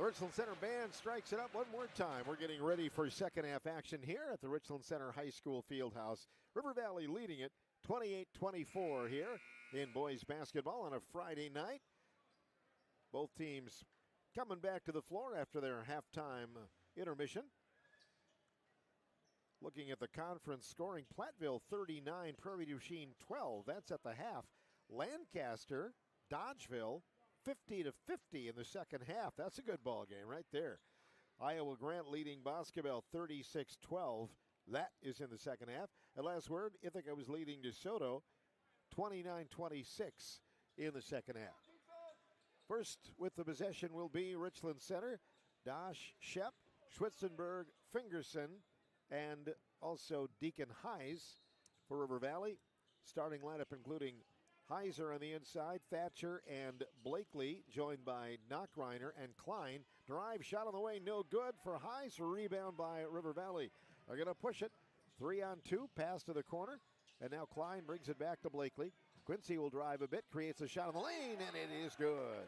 A: The Richland Center band strikes it up one more time. We're getting ready for second half action here at the Richland Center High School Fieldhouse. River Valley leading it 28-24 here in boys basketball on a Friday night. Both teams coming back to the floor after their halftime intermission. Looking at the conference scoring, Platteville 39, Prairie du Chien 12. That's at the half. Lancaster, Dodgeville 50-50 in the second half. That's a good ball game right there. Iowa Grant leading Boscobel 36-12. That is in the second half. And last word, Ithaca was leading DeSoto 29-26 in the second half. First with the possession will be Richland Center. Dosh, Shep, Schwitzenberg, Fingerson, and also Deacon Hayes for River Valley. Starting lineup including Heiser on the inside, Thatcher and Blakely, joined by Knockreiner and Klein. Drive shot on the way, no good for Heiser. Rebound by River Valley. They're going to push it. 3-on-2, pass to the corner. And now Klein brings it back to Blakely. Quincy will drive a bit, creates a shot on the lane, and it is good.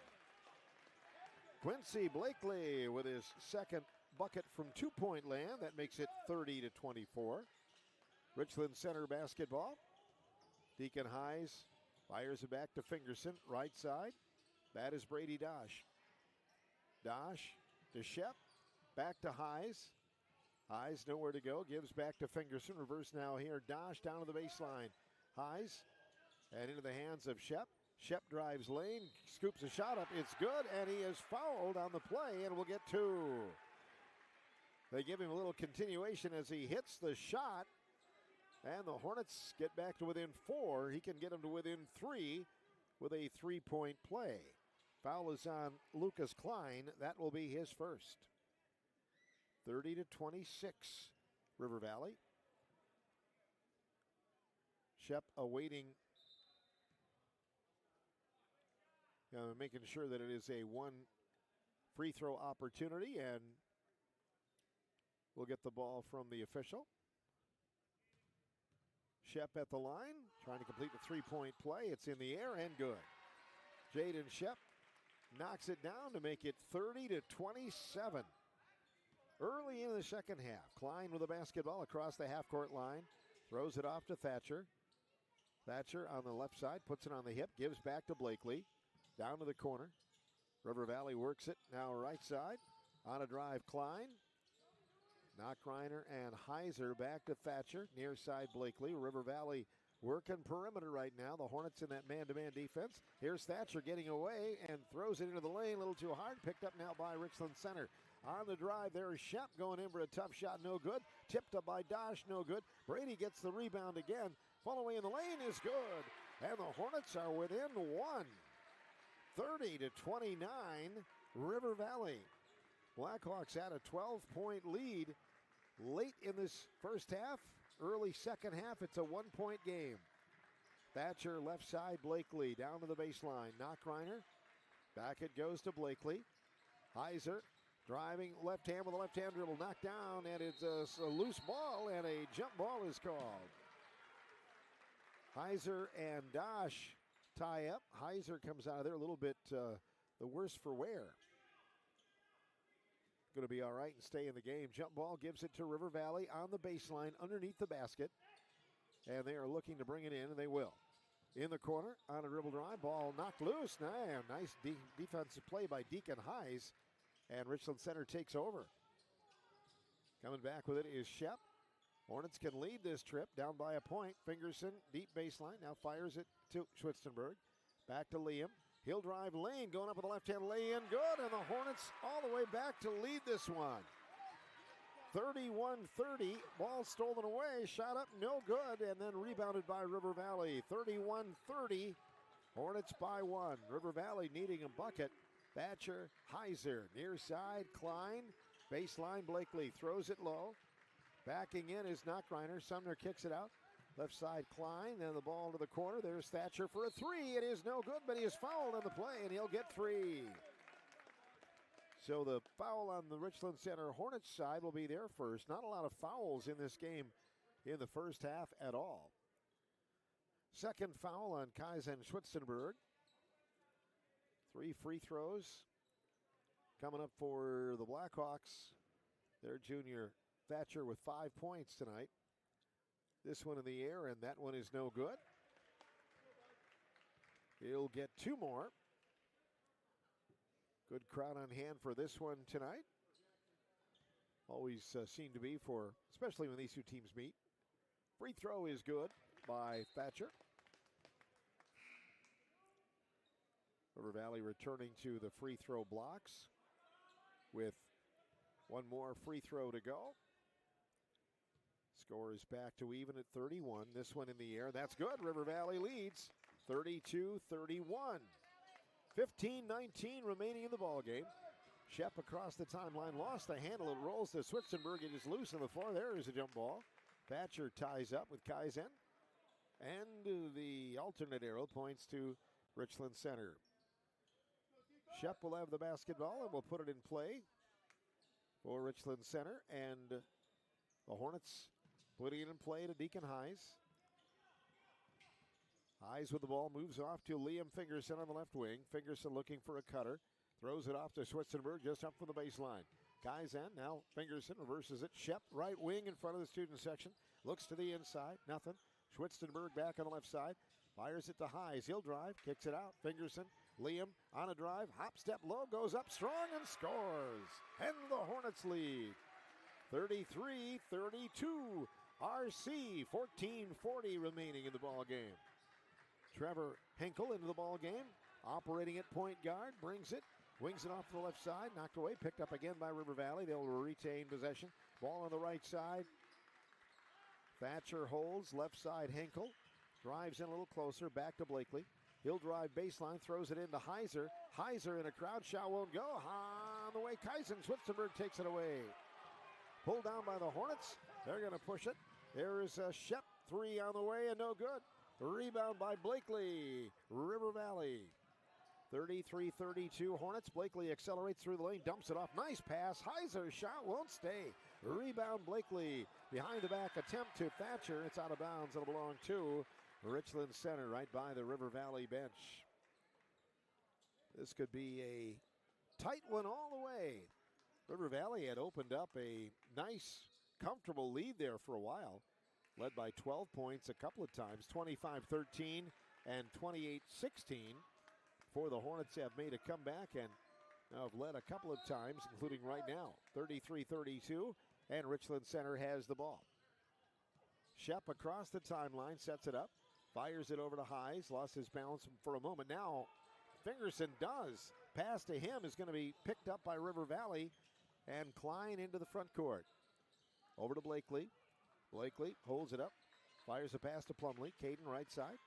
A: Quincy Blakely with his second bucket from two-point land. That makes it 30-24. Richland Center basketball. Deacon Hayes Fires it back to Fingerson, right side. That is Brady Dosh. Dosh to Shep, back to Heise. Heise nowhere to go, gives back to Fingerson. Reverse now here, Dosh down to the baseline. Heise, and into the hands of Shep. Shep drives lane, scoops a shot up. It's good, and he is fouled on the play, and will get 2. They give him a little continuation as he hits the shot, and the Hornets get back to within 4. He can get them to within 3 with a 3-point play. Foul is on Lucas Klein. That will be his first. 30-26, River Valley. Shep awaiting, making sure that it is a 1 free throw opportunity, and we'll get the ball from the official. Shep at the line, trying to complete the 3-point play. It's in the air and good. Jaden Shep knocks it down to make it 30-27. Early in the second half, Klein with the basketball across the half-court line. Throws it off to Thatcher. Thatcher on the left side, puts it on the hip, gives back to Blakely. Down to the corner. River Valley works it, now right side. On a drive, Klein. Knockreiner and Heiser back to Thatcher. Near side, Blakely. River Valley working perimeter right now. The Hornets in that man-to-man defense. Here's Thatcher getting away and throws it into the lane a little too hard. Picked up now by Richland Center. On the drive, there is Shep going in for a tough shot, no good. Tipped up by Dosh, no good. Brady gets the rebound again. Fall away in the lane is good. And the Hornets are within 1. 30-29, River Valley. Blackhawks had a 12-point lead late in this first half. Early second half, it's a 1-point game. Thatcher left side, Blakely down to the baseline. Knockreiner. Back it goes to Blakely. Heiser driving left hand with a left hand dribble. Knocked down, and it's a loose ball, and a jump ball is called. Heiser and Dosh tie up. Heiser comes out of there a little bit the worse for wear. Going to be all right and stay in the game. Jump ball gives it to River Valley on the baseline underneath the basket. And they are looking to bring it in, and they will. In the corner on a dribble drive. Ball knocked loose. Nice defensive play by Deacon Heise. And Richland Center takes over. Coming back with it is Shep. Hornets can lead this trip down by a point. Fingerson, deep baseline. Now fires it to Schwitzenberg. Back to Liam. He'll drive lane, going up with the left-hand lay-in. Good, and the Hornets all the way back to lead this one. 31-30, ball stolen away, shot up, no good, and then rebounded by River Valley. 31-30, Hornets by 1. River Valley needing a bucket. Thatcher, Heiser, near side, Klein. Baseline, Blakely throws it low. Backing in is Knockreiner. Sumner kicks it out. Left side, Klein, and the ball to the corner. There's Thatcher for a 3. It is no good, but he is fouled on the play, and he'll get 3. So the foul on the Richland Center Hornets side will be their first. Not a lot of fouls in this game in the first half at all. Second foul on Kaizen Schwitzenberg. 3 free throws coming up for the Blackhawks. Their junior Thatcher with 5 points tonight. This one in the air, and that one is no good. He'll get 2 more. Good crowd on hand for this one tonight. Always seem to be for, especially when these two teams meet. Free throw is good by Thatcher. River Valley returning to the free throw blocks with 1 more free throw to go. Score is back to even at 31. This one in the air. That's good. River Valley leads 32-31. 15-19 remaining in the ballgame. Shep across the timeline. Lost the handle. It rolls to Schwitzenberg. It is loose on the floor. There is a jump ball. Thatcher ties up with Kaizen. And the alternate arrow points to Richland Center. Shep will have the basketball and will put it in play for Richland Center. And the Hornets putting it in play to Deacon Heise. Heise with the ball, moves off to Liam Fingerson on the left wing. Fingerson looking for a cutter. Throws it off to Schwitzenberg just up from the baseline. Kaizen, now Fingerson reverses it. Shep, right wing in front of the student section. Looks to the inside, nothing. Schwitzenberg back on the left side. Fires it to Highs. He'll drive. Kicks it out. Fingerson. Liam on a drive. Hop, step low. Goes up strong and scores. And the Hornets lead. 33-32. RC. 14:40 remaining in the ball game. Trevor Henkel into the ball game. Operating at point guard. Brings it. Wings it off to the left side. Knocked away. Picked up again by River Valley. They'll retain possession. Ball on the right side. Thatcher holds. Left side Henkel. Drives in a little closer. Back to Blakely. He'll drive baseline. Throws it into Heiser. Heiser in a crowd. Shot won't go. On the way. Kaisen. Switzenberg takes it away. Pulled down by the Hornets. They're going to push it. There is a Shep. 3 on the way and no good. Rebound by Blakely. River Valley. 33-32 Hornets. Blakely accelerates through the lane, dumps it off. Nice pass. Heiser shot won't stay. Rebound Blakely. Behind the back attempt to Thatcher. It's out of bounds. It'll belong to Richland Center right by the River Valley bench. This could be a tight one all the way. River Valley had opened up a nice, comfortable lead there for a while. Led by 12 points a couple of times, 25-13 and 28-16. For the Hornets have made a comeback and have led a couple of times, including right now, 33-32, and Richland Center has the ball. Shep across the timeline, sets it up, fires it over to Highs, lost his balance for a moment. Now, Fingerson does. Pass to him is going to be picked up by River Valley, and Klein into the front court. Over to Blakely. Blakely holds it up, fires a pass to Plumlee. Caden right side.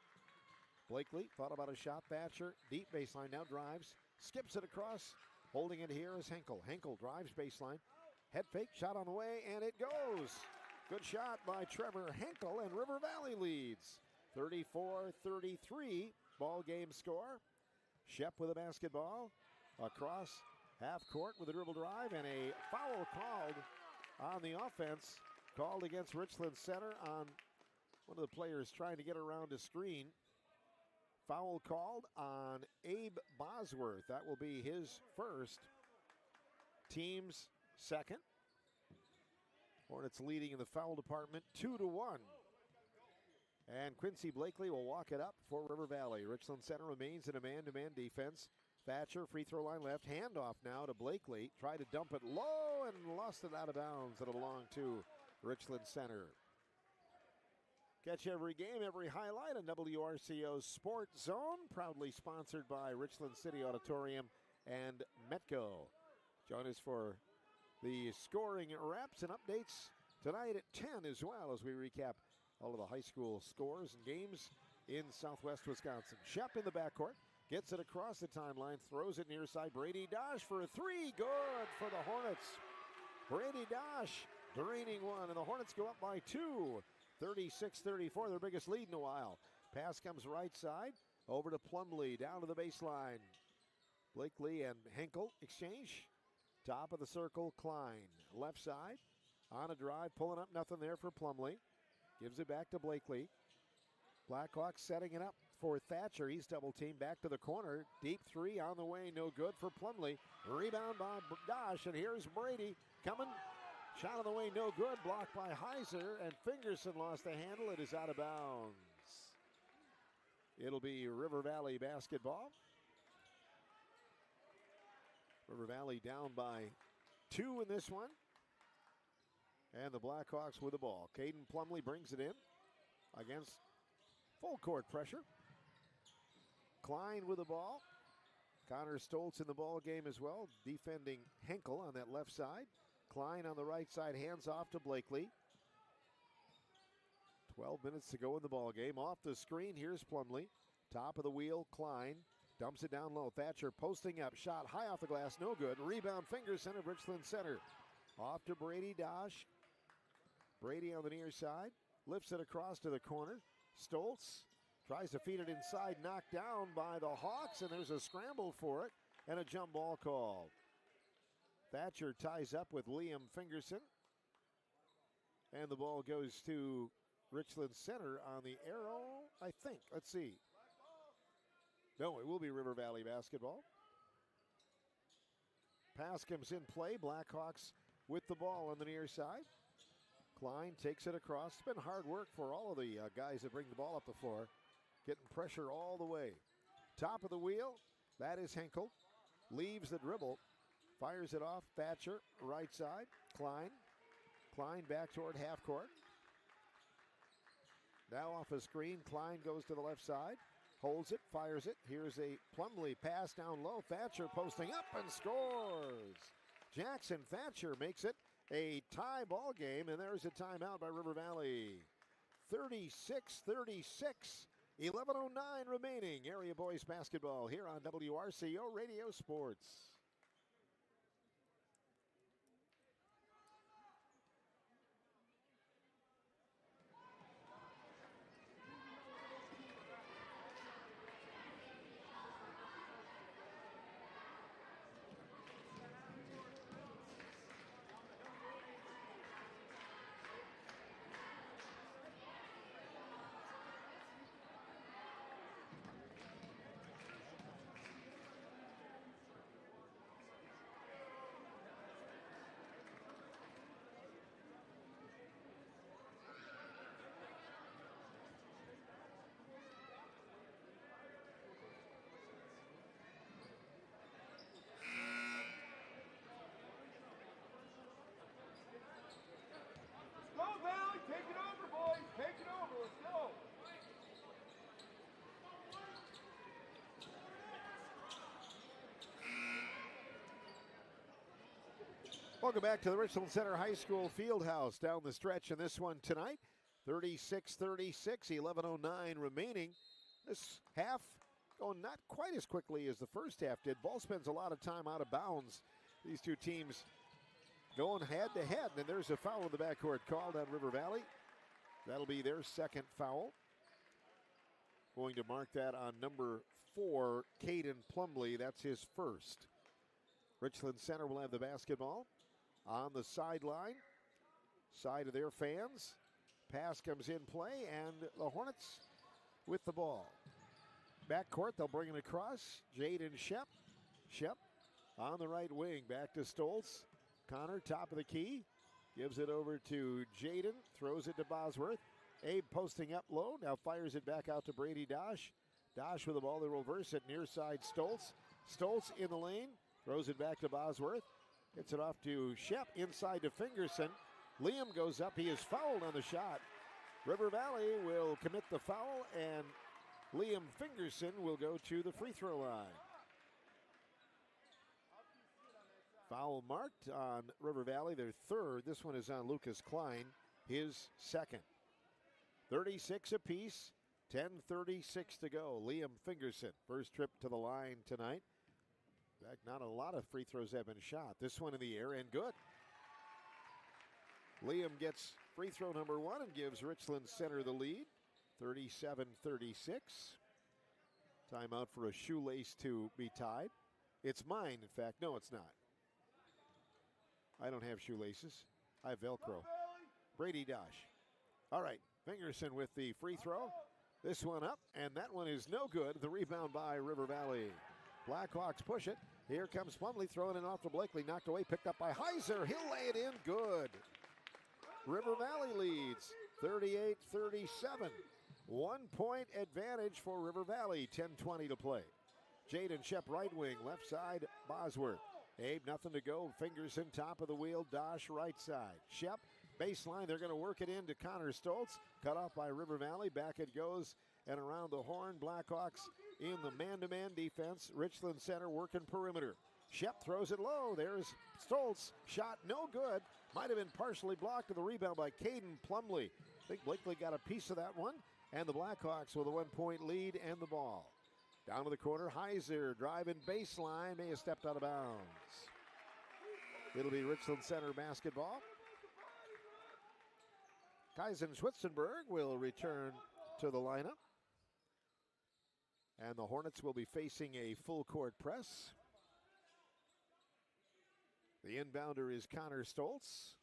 A: Blakely thought about a shot. Thatcher, deep baseline, now drives. Skips it across. Holding it here is Henkel. Henkel drives baseline. Head fake, shot on the way, and it goes. Good shot by Trevor Henkel, and River Valley leads. 34-33, ball game score. Shep with a basketball. Across half court with a dribble drive, and a foul called on the offense. Called against Richland Center on one of the players trying to get around a screen. Foul called on Abe Bosworth. That will be his first. Team's second. Hornets leading in the foul department 2-1. And Quincy Blakely will walk it up for River Valley. Richland Center remains in a man-to-man defense. Thatcher, free throw line left. Handoff now to Blakely. Tried to dump it low and lost it out of bounds. It'll belong to Richland Center. Catch every game, every highlight on WRCO's Sports Zone, proudly sponsored by Richland City Auditorium and Metco. Join us for the scoring wraps and updates tonight at 10 as well as we recap all of the high school scores and games in Southwest Wisconsin. Shep in the backcourt, gets it across the timeline, throws it near side. Brady Dosh for a 3, good for the Hornets. Brady Dosh draining one, and the Hornets go up by 2. 36-34, their biggest lead in a while. Pass comes right side, over to Plumlee, down to the baseline. Blakely and Henkel exchange. Top of the circle, Klein. Left side, on a drive, pulling up, nothing there for Plumlee. Gives it back to Blakely. Blackhawks setting it up for Thatcher. He's double teamed back to the corner. Deep 3 on the way, no good for Plumlee. Rebound by Dosh, and here's Brady coming. Shot on the way, no good. Blocked by Heiser, and Fingerson lost the handle. It is out of bounds. It'll be River Valley basketball. River Valley down by 2 in this one. And the Blackhawks with the ball. Caden Plumlee brings it in against full court pressure. Klein with the ball. Connor Stoltz in the ball game as well, defending Henkel on that left side. Klein on the right side, hands off to Blakely. 12 minutes to go in the ball game. Off the screen, here's Plumlee. Top of the wheel, Klein. Dumps it down low. Thatcher posting up. Shot high off the glass, no good. Rebound, Fingerson of Richland Center. Off to Brady Dosh. Brady on the near side. Lifts it across to the corner. Stoltz tries to feed it inside. Knocked down by the Hawks, and there's a scramble for it. And a jump ball call. Thatcher ties up with Liam Fingerson. And the ball goes to Richland Center on the arrow, I think. Let's see. No, it will be River Valley basketball. Pass comes in play. Blackhawks with the ball on the near side. Klein takes it across. It's been hard work for all of the guys that bring the ball up the floor. getting pressure all the way. Top of the wheel, that is Henkel. Leaves the dribble, fires it off. Thatcher, right side. Klein. Klein back toward half court. Now off a screen, Klein goes to the left side. Holds it, fires it. Here's a Plumlee pass down low. Thatcher posting up and scores. Jackson Thatcher makes it a tie ball game, and there's a timeout by River Valley. 36-36, 11:09 remaining. Area boys basketball here on WRCO Radio Sports. Welcome back to the Richland Center High School Fieldhouse down the stretch in this one tonight. 36-36, 11:09 remaining. This half going not quite as quickly as the first half did. Ball spends a lot of time out of bounds. These two teams going head to head, and there's a foul in the backcourt called on River Valley. That'll be their second foul. Going to mark that on number 4, Caden Plumlee. That's his first. Richland Center will have the basketball on the sideline, side of their fans. Pass comes in play, and the Hornets with the ball. Backcourt, they'll bring it across. Jaden Shep. Shep on the right wing, back to Stoltz. Connor, top of the key, gives it over to Jaden, throws it to Bosworth. Abe posting up low, now fires it back out to Brady Dosh. Dosh with the ball, they reverse it near side Stoltz. Stoltz in the lane, throws it back to Bosworth. Gets it off to Shep, inside to Fingerson. Liam goes up, he is fouled on the shot. River Valley will commit the foul, and Liam Fingerson will go to the free throw line. Foul marked on River Valley, their third. This one is on Lucas Klein, his second. 36 apiece, 10:36 to go. Liam Fingerson, first trip to the line tonight. In fact, not a lot of free throws have been shot. This one in the air and good. Liam gets free throw number 1 and gives Richland Center the lead. 37-36. Timeout for a shoelace to be tied. It's mine, in fact. No, it's not. I don't have shoelaces. I have Velcro. Brady Dosh. All right, Fingerson with the free throw. This one up, and that one is no good. The rebound by River Valley. Blackhawks push it. Here comes Plumlee throwing it off to Blakely. Knocked away, picked up by Heiser. He'll lay it in. Good. River Valley leads 38-37. 1 point advantage for River Valley. 10:20 to play. Jaden Shep right wing, left side Bosworth. Abe, nothing to go. Fingerson, top of the wheel. Dosh, right side. Shep, baseline. They're going to work it into Connor Stoltz. Cut off by River Valley. Back it goes and around the horn. Blackhawks in the man-to-man defense. Richland Center working perimeter. Shep throws it low. There's Stoltz. Shot no good. Might have been partially blocked to the rebound by Caden Plumlee. I think Blakely got a piece of that one. And the Blackhawks with a 1 point lead and the ball. Down to the corner, Heiser driving baseline, may have stepped out of bounds. It'll be Richland Center basketball. Kaisen Schwitzenberg will return to the lineup. And the Hornets will be facing a full court press. The inbounder is Connor Stoltz.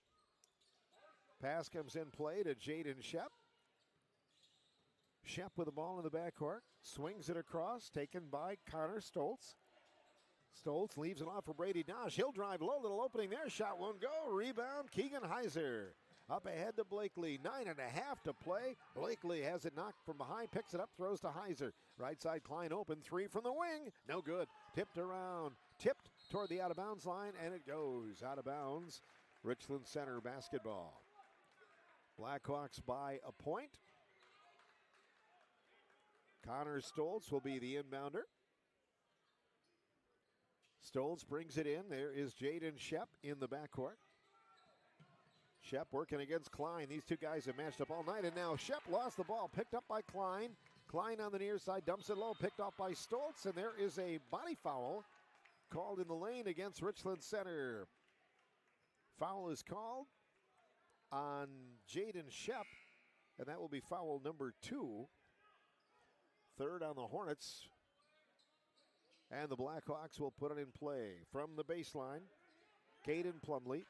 A: Pass comes in play to Jaden Shep. Shep with the ball in the backcourt. Swings it across, taken by Connor Stoltz. Stoltz leaves it off for Brady Dosh. He'll drive low, little opening there. Shot won't go. Rebound, Keegan Heiser. Up ahead to Blakely. 9.5 to play. Blakely has it knocked from behind, picks it up, throws to Heiser. Right side, Klein open. 3 from the wing. No good. Tipped around. Tipped toward the out-of-bounds line, and it goes out of bounds. Richland Center basketball. Blackhawks by a point. Connor Stoltz will be the inbounder. Stoltz brings it in. There is Jaden Shep in the backcourt. Shep working against Klein. These two guys have matched up all night, and now Shep lost the ball. Picked up by Klein. Klein on the near side, dumps it low, picked off by Stoltz, and there is a body foul called in the lane against Richland Center. Foul is called on Jaden Shep, and that will be foul number 2. Third on the Hornets. And the Blackhawks will put it in play. From the baseline, Caden Plumley.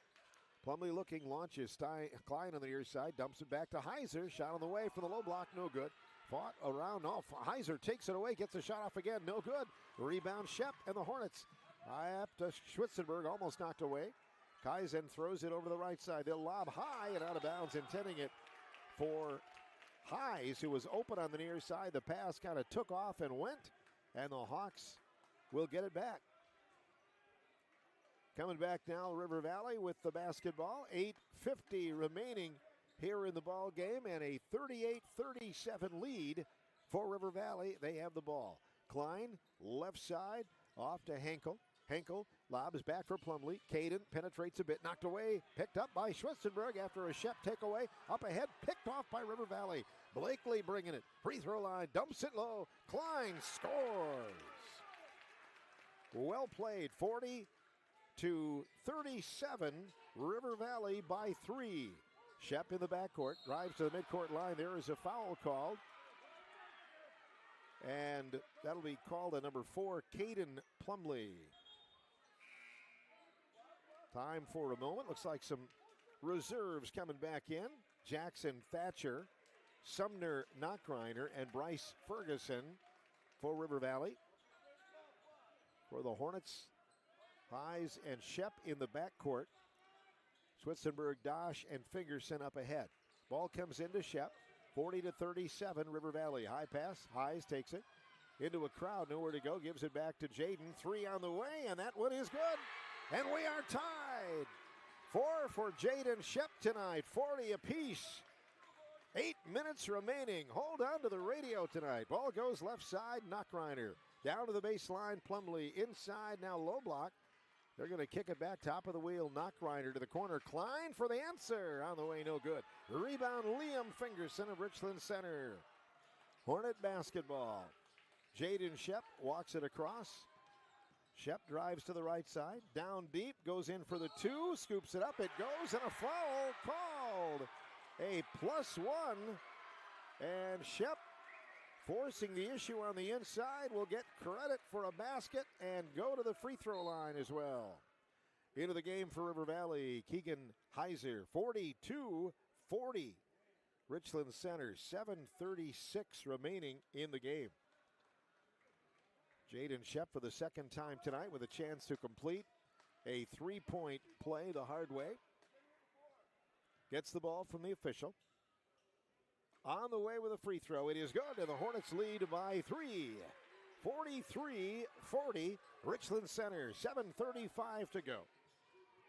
A: Plumley looking, launches. Klein on the near side, dumps it back to Heiser. Shot on the way for the low block, no good. Fought around, Heiser takes it away, gets the shot off again, no good. Rebound Shep and the Hornets. High up to Schwitzenberg, almost knocked away. Kaizen throws it over the right side. They'll lob high and out of bounds, intending it for Heis, who was open on the near side. The pass kind of took off and went, and the Hawks will get it back. Coming back now, River Valley with the basketball. 8:50 remaining here in the ball game, and a 38-37 lead for River Valley. They have the ball. Klein, left side, off to Henkel. Henkel lobs back for Plumley. Caden penetrates a bit, knocked away, picked up by Schwitzenberg after a Shep takeaway. Up ahead, picked off by River Valley. Blakely bringing it. Free throw line, dumps it low. Klein scores. Well played, 40-37. River Valley by 3. Shep in the backcourt, drives to the midcourt line. There is a foul called. And that'll be called on number 4, Caden Plumley. Time for a moment. Looks like some reserves coming back in. Jackson Thatcher, Sumner Knockreiner, and Bryce Ferguson for River Valley. For the Hornets, Heis and Shep in the backcourt. Schwitzenberg, Dosh, and Fingerson up ahead. Ball comes into Shep. 40-37, River Valley. High pass, Heis takes it into a crowd, nowhere to go, gives it back to Jaden. 3 on the way, and that one is good. And we are tied. 4 for Jaden Shep tonight, 40 apiece. 8 minutes remaining. Hold on to the radio tonight. Ball goes left side, Knockreiner. Down to the baseline, Plumley inside, now low block. They're going to kick it back, top of the wheel, Knockreiner to the corner. Klein for the answer. On the way, no good. Rebound, Liam Fingerson of Richland Center. Hornet basketball. Jaden Shep walks it across. Shep drives to the right side. Down deep, goes in for the 2. Scoops it up, it goes, and a foul called. A +1. And Shep, forcing the issue on the inside, will get credit for a basket and go to the free throw line as well. Into the game for River Valley, Keegan Heiser, 42-40. Richland Center, 7:36 remaining in the game. Jaden Shep for the second time tonight with a chance to complete a 3-point play the hard way. Gets the ball from the official. On the way with a free throw. It is good, and the Hornets lead by 3. 43-40, Richland Center, 7:35 to go.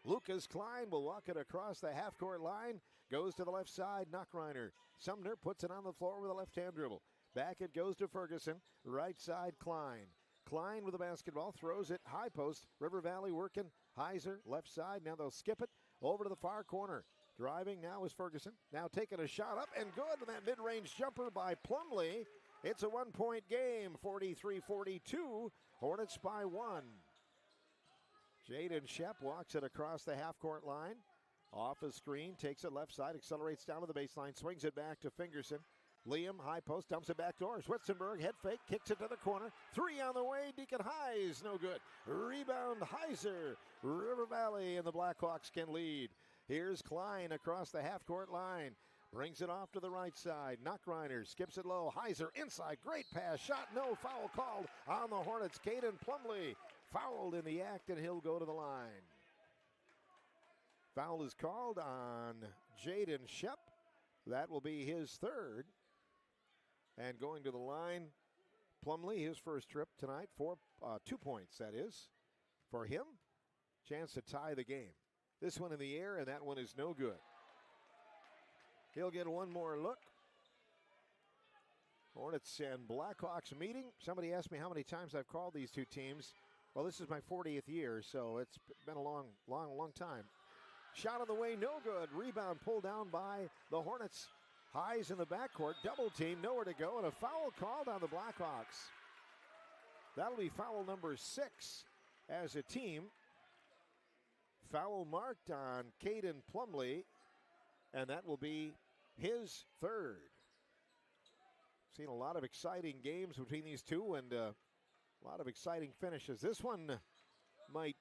A: Lucas Klein will walk it across the half-court line. Goes to the left side, Knockreiner. Sumner puts it on the floor with a left-hand dribble. Back it goes to Ferguson. Right side, Klein. Klein with the basketball, throws it high post. River Valley working. Heiser, left side. Now they'll skip it over to the far corner. Driving now is Ferguson. Now taking a shot up and good. And that mid-range jumper by Plumley. It's a 1-point game, 43-42. Hornets by 1. Jaden Shep walks it across the half-court line. Off a screen, takes it left side, accelerates down to the baseline, swings it back to Fingerson. Liam, high post, dumps it back door. Schwitzenberg, head fake, kicks it to the corner. 3 on the way, Deacon Heis, no good. Rebound, Heiser. River Valley and the Blackhawks can lead. Here's Klein across the half-court line. Brings it off to the right side. Knockreiner skips it low. Heiser inside. Great pass. Shot. No foul called on the Hornets. Caden Plumley fouled in the act, and he'll go to the line. Foul is called on Jaden Shep. That will be his third. And going to the line, Plumlee, his first trip tonight, 2 points, that is, for him. Chance to tie the game. This one in the air, and that one is no good. He'll get one more look. Hornets and Blackhawks meeting. Somebody asked me how many times I've called these two teams. Well, this is my 40th year, so it's been a long time. Shot on the way, no good. Rebound pulled down by the Hornets. Highs in the backcourt, double team, nowhere to go, and a foul called on the Blackhawks. That'll be foul number 6 as a team. Foul marked on Caden Plumlee, and that will be his third. Seen a lot of exciting games between these two and a lot of exciting finishes. This one might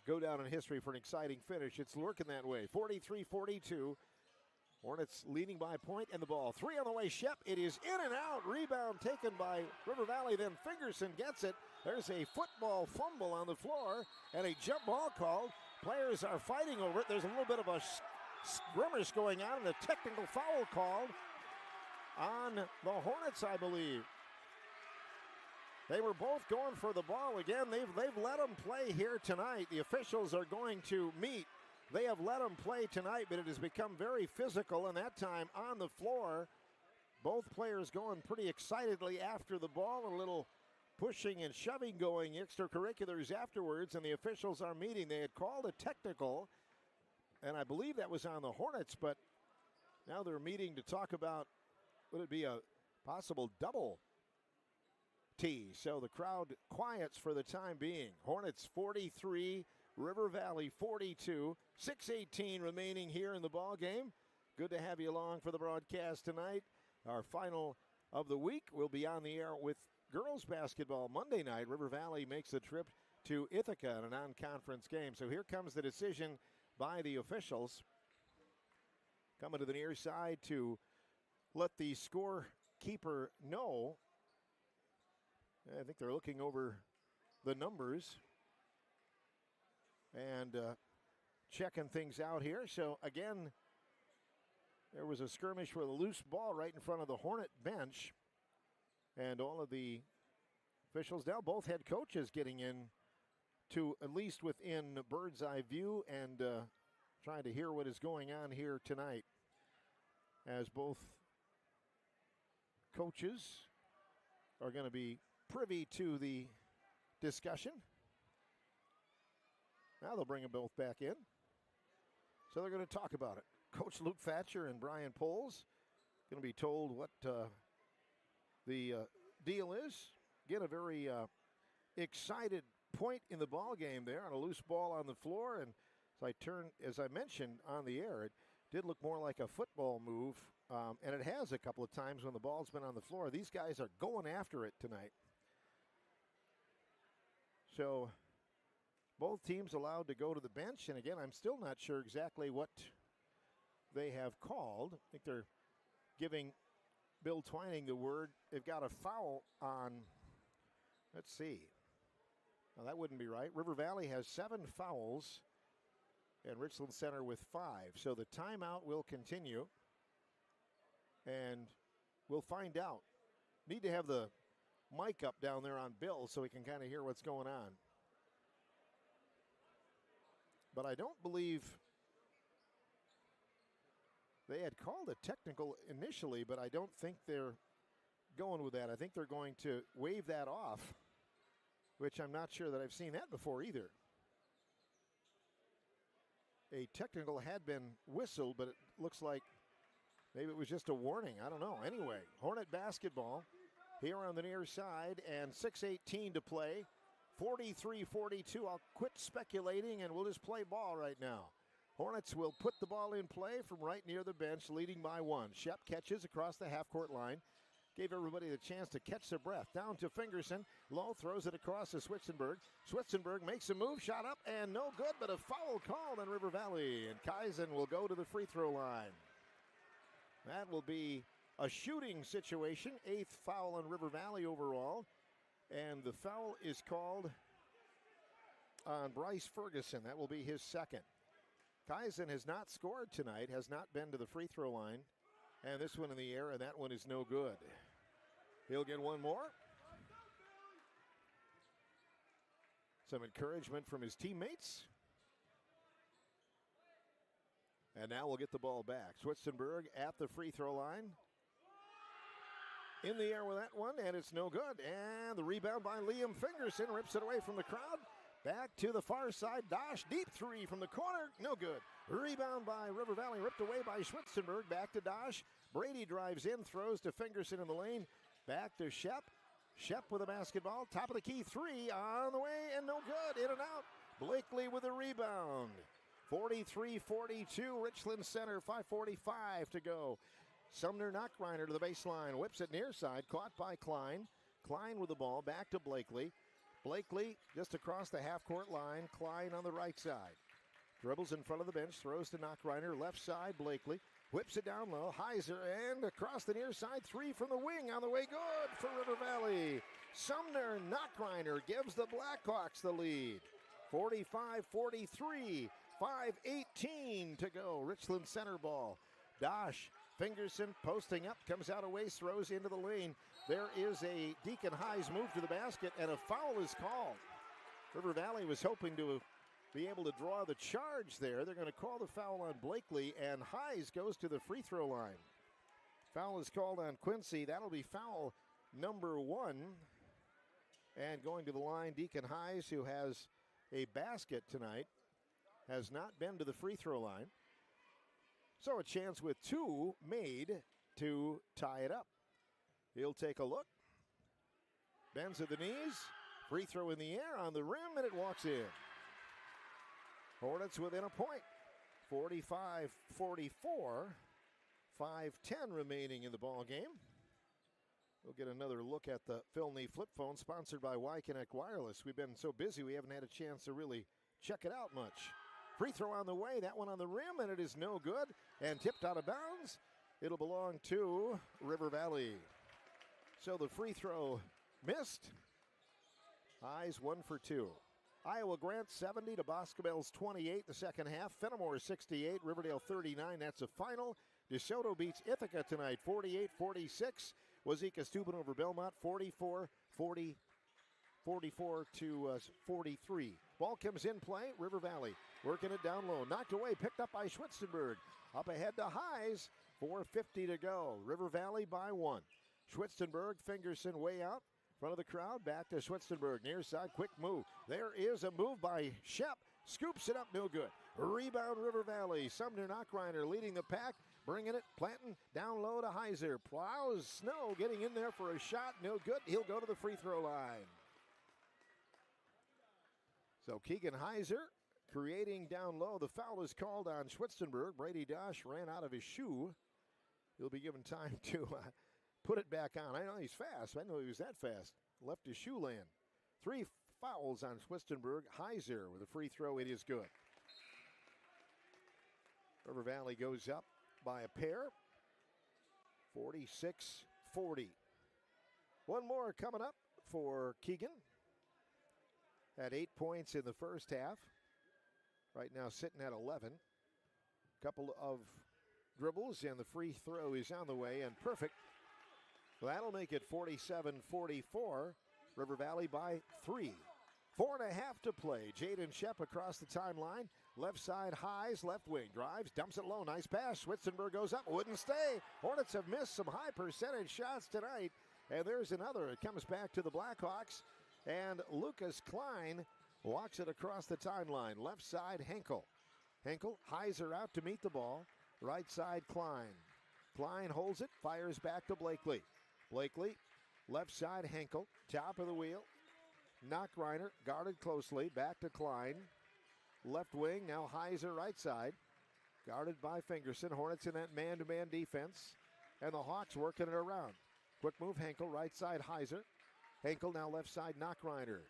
A: go down in history for an exciting finish. It's lurking that way. 43-42. Hornets leading by a point, and the ball. 3 on the way, Shep. It is in and out. Rebound taken by River Valley. Then Fingerson gets it. There's a football fumble on the floor and a jump ball called. Players are fighting over it. There's a little bit of a skirmish going on and a technical foul called on the Hornets, I believe. They were both going for the ball again. They've let them play here tonight. The officials are going to meet. They have let them play tonight, but it has become very physical, and that time on the floor, both players going pretty excitedly after the ball, a little pushing and shoving going, extracurriculars afterwards, and the officials are meeting. They had called a technical, and I believe that was on the Hornets, but now they're meeting to talk about, would it be a possible double T? So the crowd quiets for the time being. Hornets 43, River Valley 42, 6:18 remaining here in the ball game. Good to have you along for the broadcast tonight. Our final of the week will be on the air with girls basketball Monday night. River Valley makes the trip to Ithaca in a non-conference game. So here comes the decision by the officials. Coming to the near side to let the scorekeeper know. I think they're looking over the numbers and checking things out here. So again, there was a skirmish with a loose ball right in front of the Hornet bench. And all of the officials, now both head coaches getting in to at least within bird's eye view and trying to hear what is going on here tonight, as both coaches are going to be privy to the discussion. Now they'll bring them both back in. So they're going to talk about it. Coach Luke Thatcher and Brian Poles going to be told what the deal is. Get a very excited point in the ball game there on a loose ball on the floor. And as I mentioned on the air, it did look more like a football move. And it has a couple of times when the ball's been on the floor. These guys are going after it tonight. So both teams allowed to go to the bench. And again, I'm still not sure exactly what they have called. I think they're giving Bill Twining the word. They've got a foul on, let's see. Now that wouldn't be right. River Valley has 7 fouls and Richland Center with 5. So the timeout will continue. And we'll find out. Need to have the mic up down there on Bill so we can kind of hear what's going on. But I don't believe they had called a technical initially, but I don't think they're going with that. I think they're going to wave that off, which I'm not sure that I've seen that before either. A technical had been whistled, but it looks like maybe it was just a warning. I don't know. Anyway, Hornet basketball here on the near side, and 6:18 to play. 43-42. I'll quit speculating, and we'll just play ball right now. Hornets will put the ball in play from right near the bench, leading by 1. Shep catches across the half-court line. Gave everybody the chance to catch their breath. Down to Fingerson. Low throws it across to Switzenberg. Switzenberg makes a move. Shot up and no good, but a foul called on River Valley. And Kaizen will go to the free throw line. That will be a shooting situation. 8th foul on River Valley overall. And the foul is called on Bryce Ferguson. That will be his second. Kaizen has not scored tonight, has not been to the free throw line. And this one in the air, and that one is no good. He'll get one more. Some encouragement from his teammates. And now we'll get the ball back. Schwitzenberg at the free throw line. In the air with that one, and it's no good. And the rebound by Liam Fingerson rips it away from the crowd. Back to the far side. Dosh, deep three from the corner. No good. Rebound by River Valley, ripped away by Schwitzenberg. Back to Dosh. Brady drives in, throws to Fingerson in the lane. Back to Shep. Shep with a basketball. Top of the key, three on the way, and no good. In and out. Blakely with a rebound. 43-42, Richland Center, 5:45 to go. Sumner Knockreiner to the baseline, whips it near side, caught by Klein. Klein with the ball, back to Blakely. Blakely just across the half-court line, Klein on the right side. Dribbles in front of the bench, throws to Knockreiner, left side, Blakely. Whips it down low, Heiser, and across the near side, three from the wing, on the way good for River Valley. Sumner Knockreiner gives the Blackhawks the lead. 45-43, 5:18 to go. Richland Center ball. Dosh, Fingerson posting up, comes out a ways, throws into the lane. There is a Deacon Highs move to the basket, and a foul is called. River Valley was hoping to be able to draw the charge there. They're going to call the foul on Blakely, and Highs goes to the free throw line. Foul is called on Quincy. That'll be foul number 1. And going to the line, Deacon Highs, who has a basket tonight, has not been to the free throw line. So a chance with 2 made to tie it up. He'll take a look. Bends at the knees. Free throw in the air on the rim, and it walks in. Hornets within a point. 45-44. 5:10 remaining in the ball game. We'll get another look at the Phil Nee flip phone, sponsored by Y-Connect Wireless. We've been so busy we haven't had a chance to really check it out much. Free throw on the way, that one on the rim, and it is no good. And tipped out of bounds. It'll belong to River Valley. So the free throw missed. Eyes 1 for 2. Iowa Grant 70 to Boscobel's 28 the second half. Fenimore 68, Riverdale 39. That's a final. DeSoto beats Ithaca tonight 48-46. Wazeeka Steuben over Belmont 44 to 43. Ball comes in play. River Valley working it down low. Knocked away, picked up by Schwitzenberg. Up ahead to Highs. 4:50 to go. River Valley by 1. Schwitzenberg, Fingerson way out. Front of the crowd, back to Schwitzenberg. Near side, quick move. There is a move by Shep. Scoops it up, no good. Rebound, River Valley. Sumner Knockreiner leading the pack. Bringing it, planting, down low to Heiser. Plows Snow, getting in there for a shot, no good. He'll go to the free throw line. So Keegan Heiser creating down low. The foul is called on Schwitzenberg. Brady Dosh ran out of his shoe. He'll be given time to put it back on. I know he's fast. I know he was that fast. Left his shoe land. 3 fouls on Schwitzenberg. Heiser with a free throw. It is good. River Valley goes up by a pair. 46-40. One more coming up for Keegan. Had 8 points in the first half. Right now sitting at 11. Couple of dribbles, and the free throw is on the way, and perfect. Well, that'll make it 47-44. River Valley by 3. 4.5 to play. Jaden Shep across the timeline. Left side, Highs, left wing. Drives, dumps it low. Nice pass. Schwitzenberg goes up. Wouldn't stay. Hornets have missed some high percentage shots tonight. And there's another. It comes back to the Blackhawks. And Lucas Klein walks it across the timeline. Left side, Henkel. Henkel, Heiser out to meet the ball. Right side, Klein. Klein holds it, fires back to Blakely. Blakely, left side, Henkel. Top of the wheel. Knockreiner, guarded closely. Back to Klein. Left wing, now Heiser right side. Guarded by Fingerson. Hornets in that man-to-man defense. And the Hawks working it around. Quick move, Henkel, right side, Heiser. Henkel now left side, Knockreiner.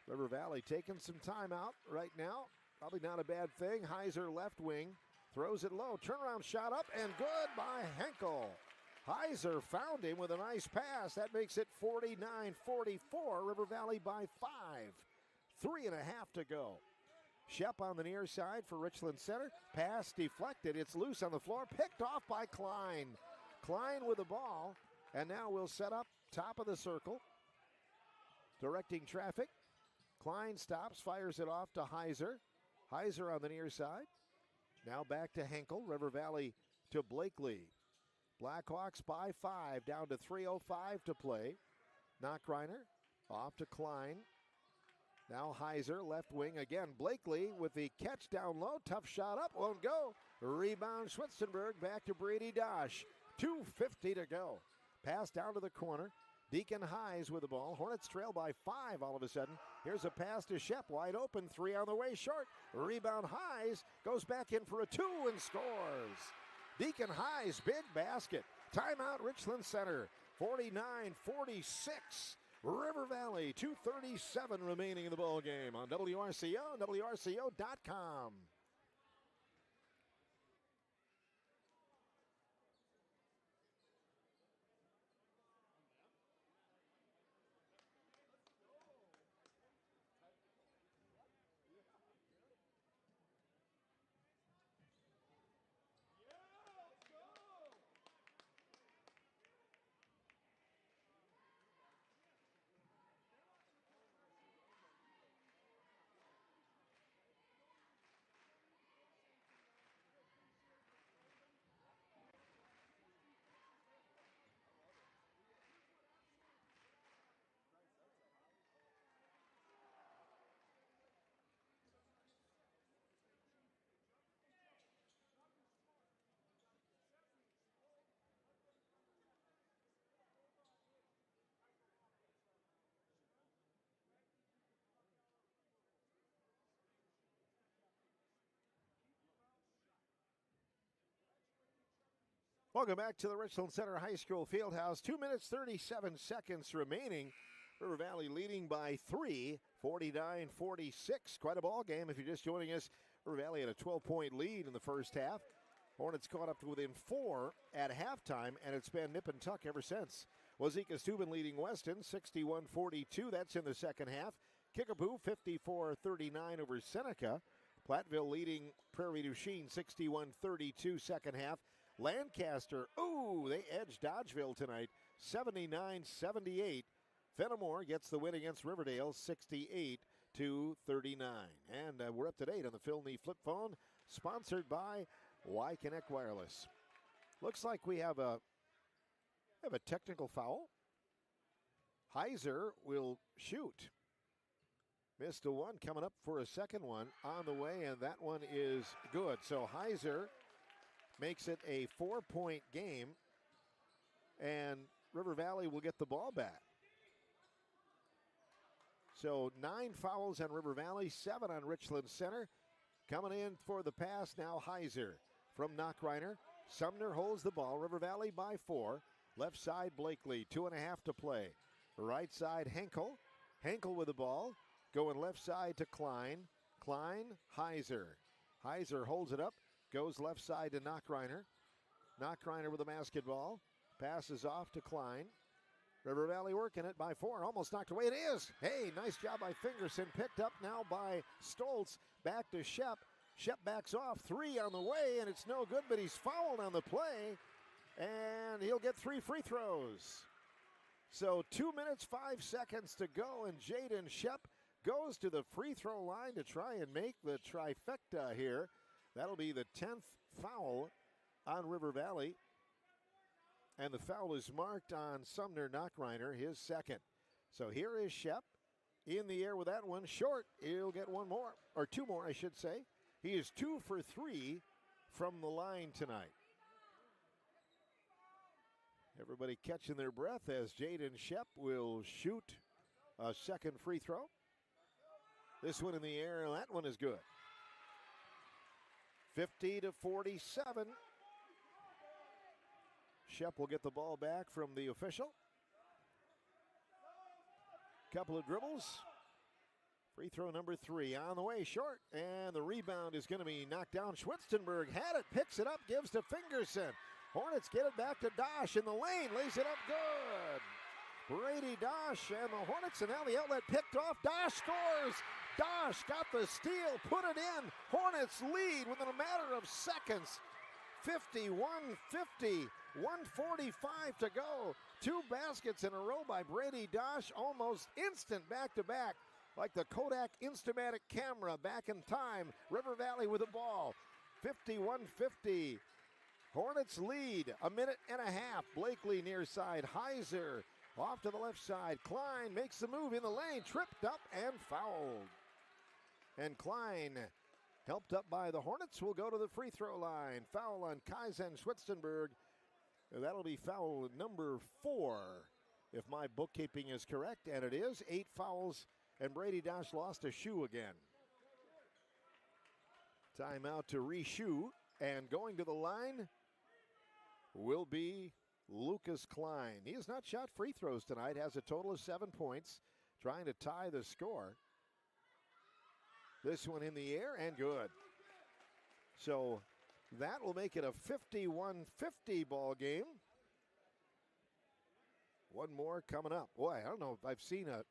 A: River Valley taking some time out right now. Probably not a bad thing. Heiser left wing. Throws it low. Turnaround shot up and good by Henkel. Heiser found him with a nice pass. That makes it 49-44. River Valley by 5. 3.5 to go. Shep on the near side for Richland Center. Pass deflected. It's loose on the floor. Picked off by Klein. Klein with the ball. And now we'll set up top of the circle. Directing traffic. Klein stops, fires it off to Heiser. Heiser on the near side. Now back to Henkel. River Valley to Blakely. Blackhawks by 5. Down to 3:05 to play. Knockreiner off to Klein. Now Heiser, left wing again. Blakely with the catch down low. Tough shot up, won't go. Rebound Schwitzenberg, back to Brady Dosh. 2:50 to go. Pass down to the corner. Deacon Highs with the ball. Hornets trail by 5 all of a sudden. Here's a pass to Shep, wide open. 3 on the way, short. Rebound Highs, goes back in for a 2 and scores. Deacon Highs, big basket. Timeout Richland Center. 49-46. River Valley, 2:37 remaining in the ball game on WRCO and WRCO.com. Welcome back to the Richland Center High School Fieldhouse. 2 minutes, 37 seconds remaining. River Valley leading by 3, 49-46. Quite a ball game if you're just joining us. River Valley had a 12-point lead in the first half. Hornets caught up to within 4 at halftime, and it's been nip and tuck ever since. Wazeeka Steuben leading Weston, 61-42. That's in the second half. Kickapoo, 54-39 over Seneca. Platteville leading Prairie du Chien, 61-32 second half. Lancaster, they edged Dodgeville tonight, 79-78. Fenimore gets the win against Riverdale, 68-39. And we're up to date on the Phil Nee flip phone, sponsored by Y-Connect Wireless. Looks like we have a technical foul. Heiser will shoot. Missed a one, coming up for a second one on the way, and that one is good. So Heiser makes it a 4-point game, and River Valley will get the ball back. So 9 fouls on River Valley, 7 on Richland Center. Coming in for the pass now, Heiser from Knockreiner. Sumner holds the ball. River Valley by 4. Left side, Blakely, 2.5 to play. Right side, Henkel. Henkel with the ball. Going left side to Klein. Klein, Heiser. Heiser holds it up. Goes left side to Knockreiner. Knockreiner with the basketball. Passes off to Klein. River Valley working it by 4. Almost knocked away. It is. Hey, nice job by Fingerson. Picked up now by Stoltz. Back to Shep. Shep backs off. 3 on the way, and it's no good, but he's fouled on the play. And he'll get 3 free throws. So 2 minutes, 5 seconds to go, and Jaden Shep goes to the free throw line to try and make the trifecta here. That'll be the 10th foul on River Valley. And the foul is marked on Sumner Knockreiner, his second. So here is Shep in the air with that one. Short, he'll get 1 more, or 2 more, I should say. He is 2 for 3 from the line tonight. Everybody catching their breath as Jaden Shep will shoot a second free throw. This one in the air, that one is good. 50-47. Shep will get the ball back from the official. Couple of dribbles. Free throw number 3 on the way, short. And the rebound is going to be knocked down. Schwitzenberg had it, picks it up, gives to Fingerson. Hornets get it back to Dosh in the lane, lays it up good. Brady Dosh and the Hornets, and now the outlet picked off. Dosh scores. Dosh got the steal, put it in. Hornets lead within a matter of seconds. 51-50, 1:45 to go. 2 baskets in a row by Brady Dosh, almost instant back-to-back. Like the Kodak Instamatic camera back in time. River Valley with the ball. 51-50. Hornets lead, a minute and a half. Blakely near side. Heiser off to the left side. Klein makes the move in the lane. Tripped up and fouled. And Klein, helped up by the Hornets, will go to the free throw line. Foul on Kaizen Schwitzenberg. That'll be foul number 4, if my bookkeeping is correct, and it is. 8 fouls, and Brady Dosh lost a shoe again. Timeout to re-shoe, and going to the line will be Lucas Klein. He has not shot free throws tonight, has a total of 7 points, trying to tie the score. This one in the air and good. So that will make it a 51-50 ball game. One more coming up. Boy, I don't know if I've seen a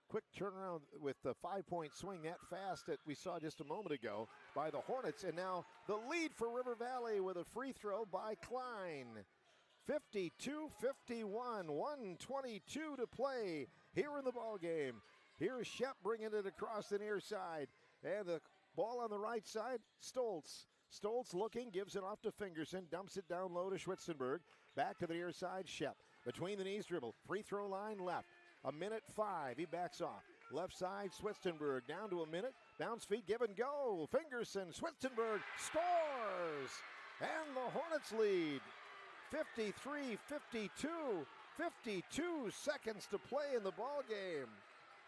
A: quick turnaround with the 5-point swing that fast that we saw just a moment ago by the Hornets. And now the lead for River Valley with a free throw by Klein. 52-51, 1:22 to play here in the ball game. Here's Shep bringing it across the near side. And the ball on the right side, Stoltz. Stoltz looking, gives it off to Fingerson, dumps it down low to Schwitzenberg. Back to the near side, Shep. Between the knees dribble, free throw line left. A minute 5, he backs off. Left side, Schwitzenberg, down to a minute. Bounce feet, give and go. Fingerson, Schwitzenberg scores! And the Hornets lead. 53-52, 52 seconds to play in the ball game.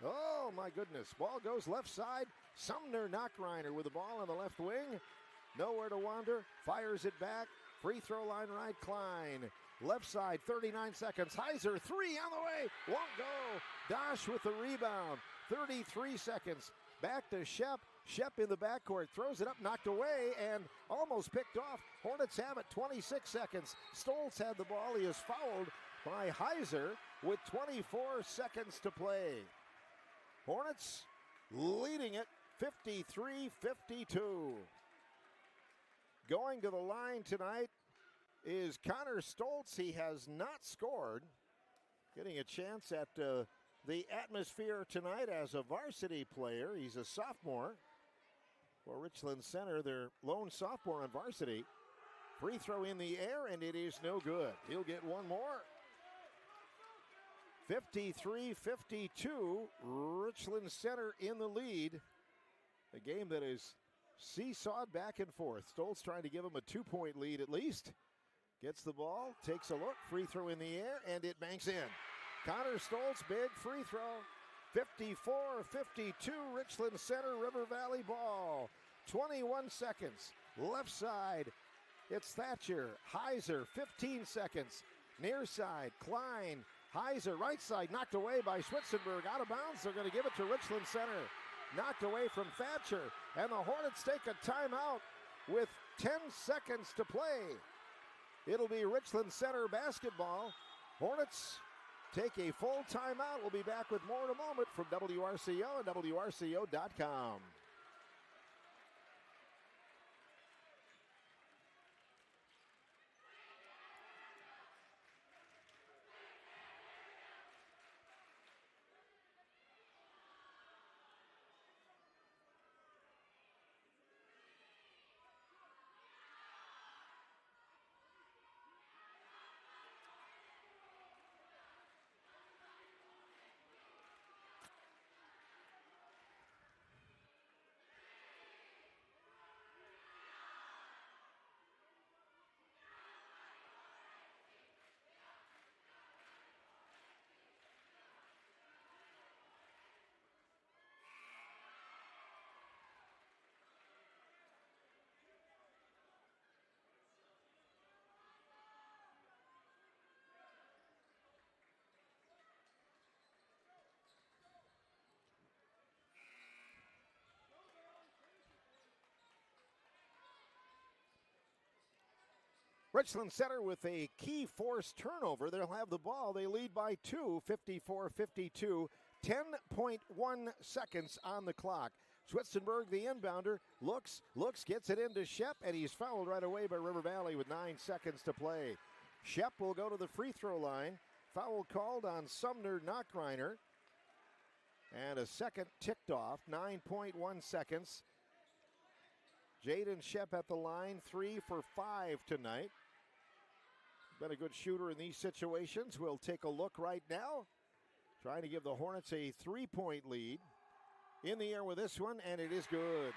A: Oh my goodness, ball goes left side. Sumner Knockreiner with the ball on the left wing. Nowhere to wander, fires it back. Free throw line right, Klein. Left side, 39 seconds. Heiser, 3 on the way, won't go. Dosh with the rebound, 33 seconds. Back to Shep. Shep in the backcourt, throws it up, knocked away, and almost picked off. Hornets have it, 26 seconds. Stoltz had the ball. He is fouled by Heiser with 24 seconds to play. Hornets leading it 53-52. Going to the line tonight is Connor Stoltz. He has not scored. Getting a chance at the atmosphere tonight as a varsity player. He's a sophomore for Richland Center, their lone sophomore on varsity. Free throw in the air, and it is no good. He'll get one more. 53-52, Richland Center in the lead. A game that is seesawed back and forth. Stoltz trying to give him a 2-point lead at least. Gets the ball, takes a look, free throw in the air, and it banks in. Connor Stoltz, big free throw. 54-52, Richland Center, River Valley ball. 21 seconds, left side. It's Thatcher, Heiser, 15 seconds. Near side, Klein, Heiser, right side, knocked away by Schwitzenberg. Out of bounds, they're going to give it to Richland Center. Knocked away from Thatcher, and the Hornets take a timeout with 10 seconds to play. It'll be Richland Center basketball. Hornets take a full timeout. We'll be back with more in a moment from WRCO and WRCO.com. Richland Center with a key forced turnover. They'll have the ball. They lead by 2, 54-52. 10.1 seconds on the clock. Schwitzenberg, the inbounder, looks, gets it into Shep, and he's fouled right away by River Valley with 9 seconds to play. Shep will go to the free throw line. Foul called on Sumner Knockreiner. And a second ticked off, 9.1 seconds. Jaden Shep at the line, 3 for 5 tonight. Been a good shooter in these situations. We'll take a look right now. Trying to give the Hornets a 3-point lead. In the air with this one, and it is good.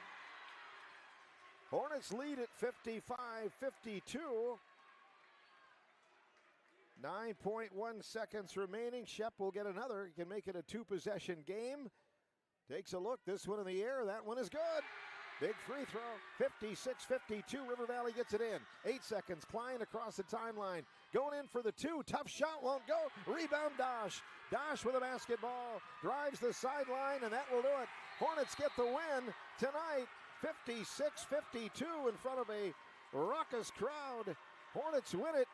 A: Hornets lead at 55-52. 9.1 seconds remaining. Shep will get another. He can make it a 2-possession game. Takes a look. This one in the air. That one is good. Big free throw. 56-52. River Valley gets it in. 8 seconds. Klein across the timeline. Going in for the 2. Tough shot. Won't go. Rebound Dosh. Dosh with a basketball. Drives the sideline, and that will do it. Hornets get the win tonight. 56-52 in front of a raucous crowd. Hornets win it.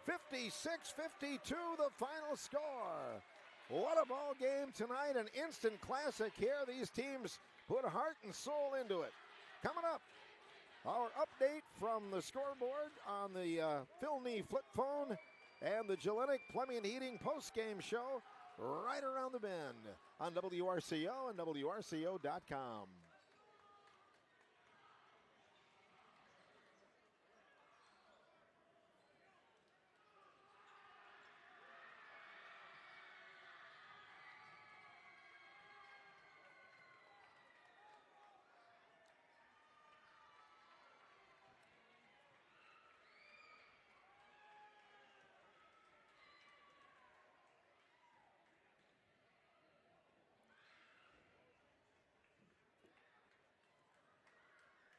A: 56-52 the final score. What a ball game tonight. An instant classic here. These teams put heart and soul into it. Coming up, our update from the scoreboard on the Phil Nee flip phone and the Gillette Plumbing and Heating post-game show right around the bend on WRCO and WRCO.com.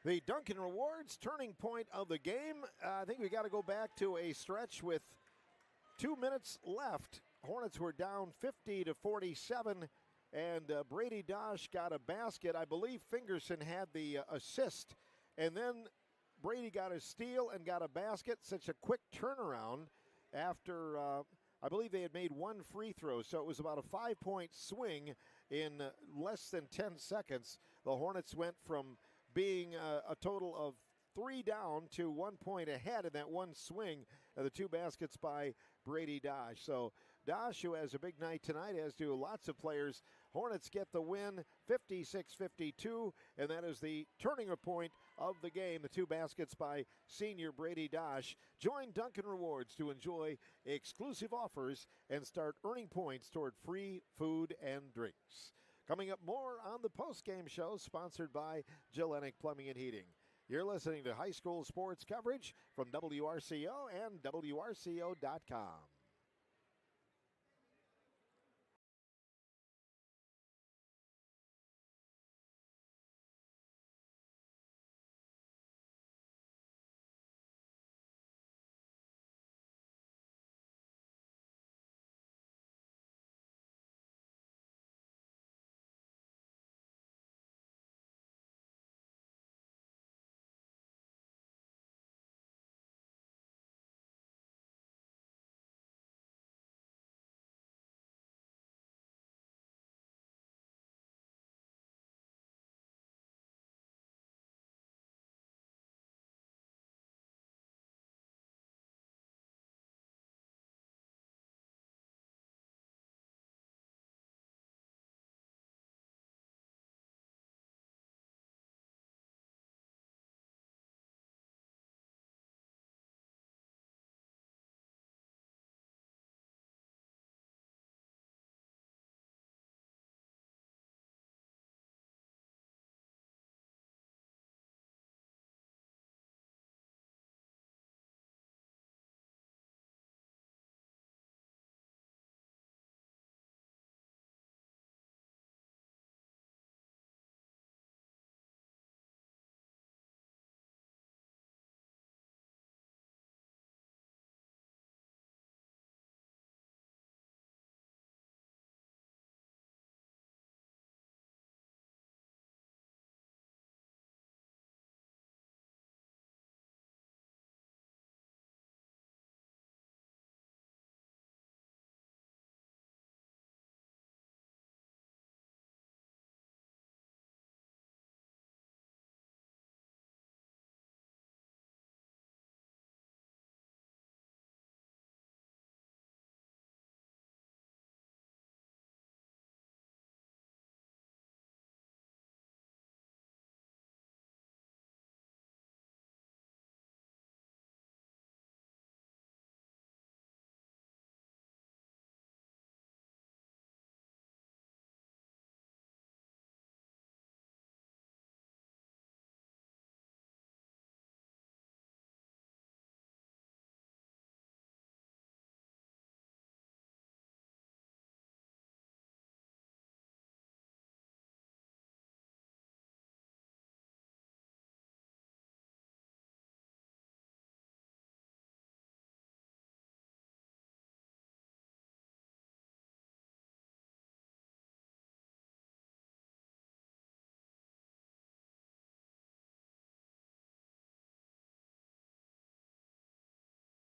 A: The Duncan Rewards turning point of the game. I think we got to go back to a stretch with 2 minutes left. Hornets were down 50-47, and Brady Dosh got a basket. I believe Fingerson had the assist, and then Brady got a steal and got a basket. Such a quick turnaround after I believe they had made one free throw, so it was about a 5-point swing in less than 10 seconds. The Hornets went from being a total of 3 down to 1 point ahead in that one swing of the 2 baskets by Brady Dosh. So Dosh, who has a big night tonight, as do lots of players. Hornets get the win, 56-52, and that is the turning point of the game. The 2 baskets by senior Brady Dosh. Join Duncan Rewards to enjoy exclusive offers and start earning points toward free food and drinks. Coming up more on the post-game show, sponsored by Gillette Plumbing and Heating. You're listening to high school sports coverage from WRCO and WRCO.com.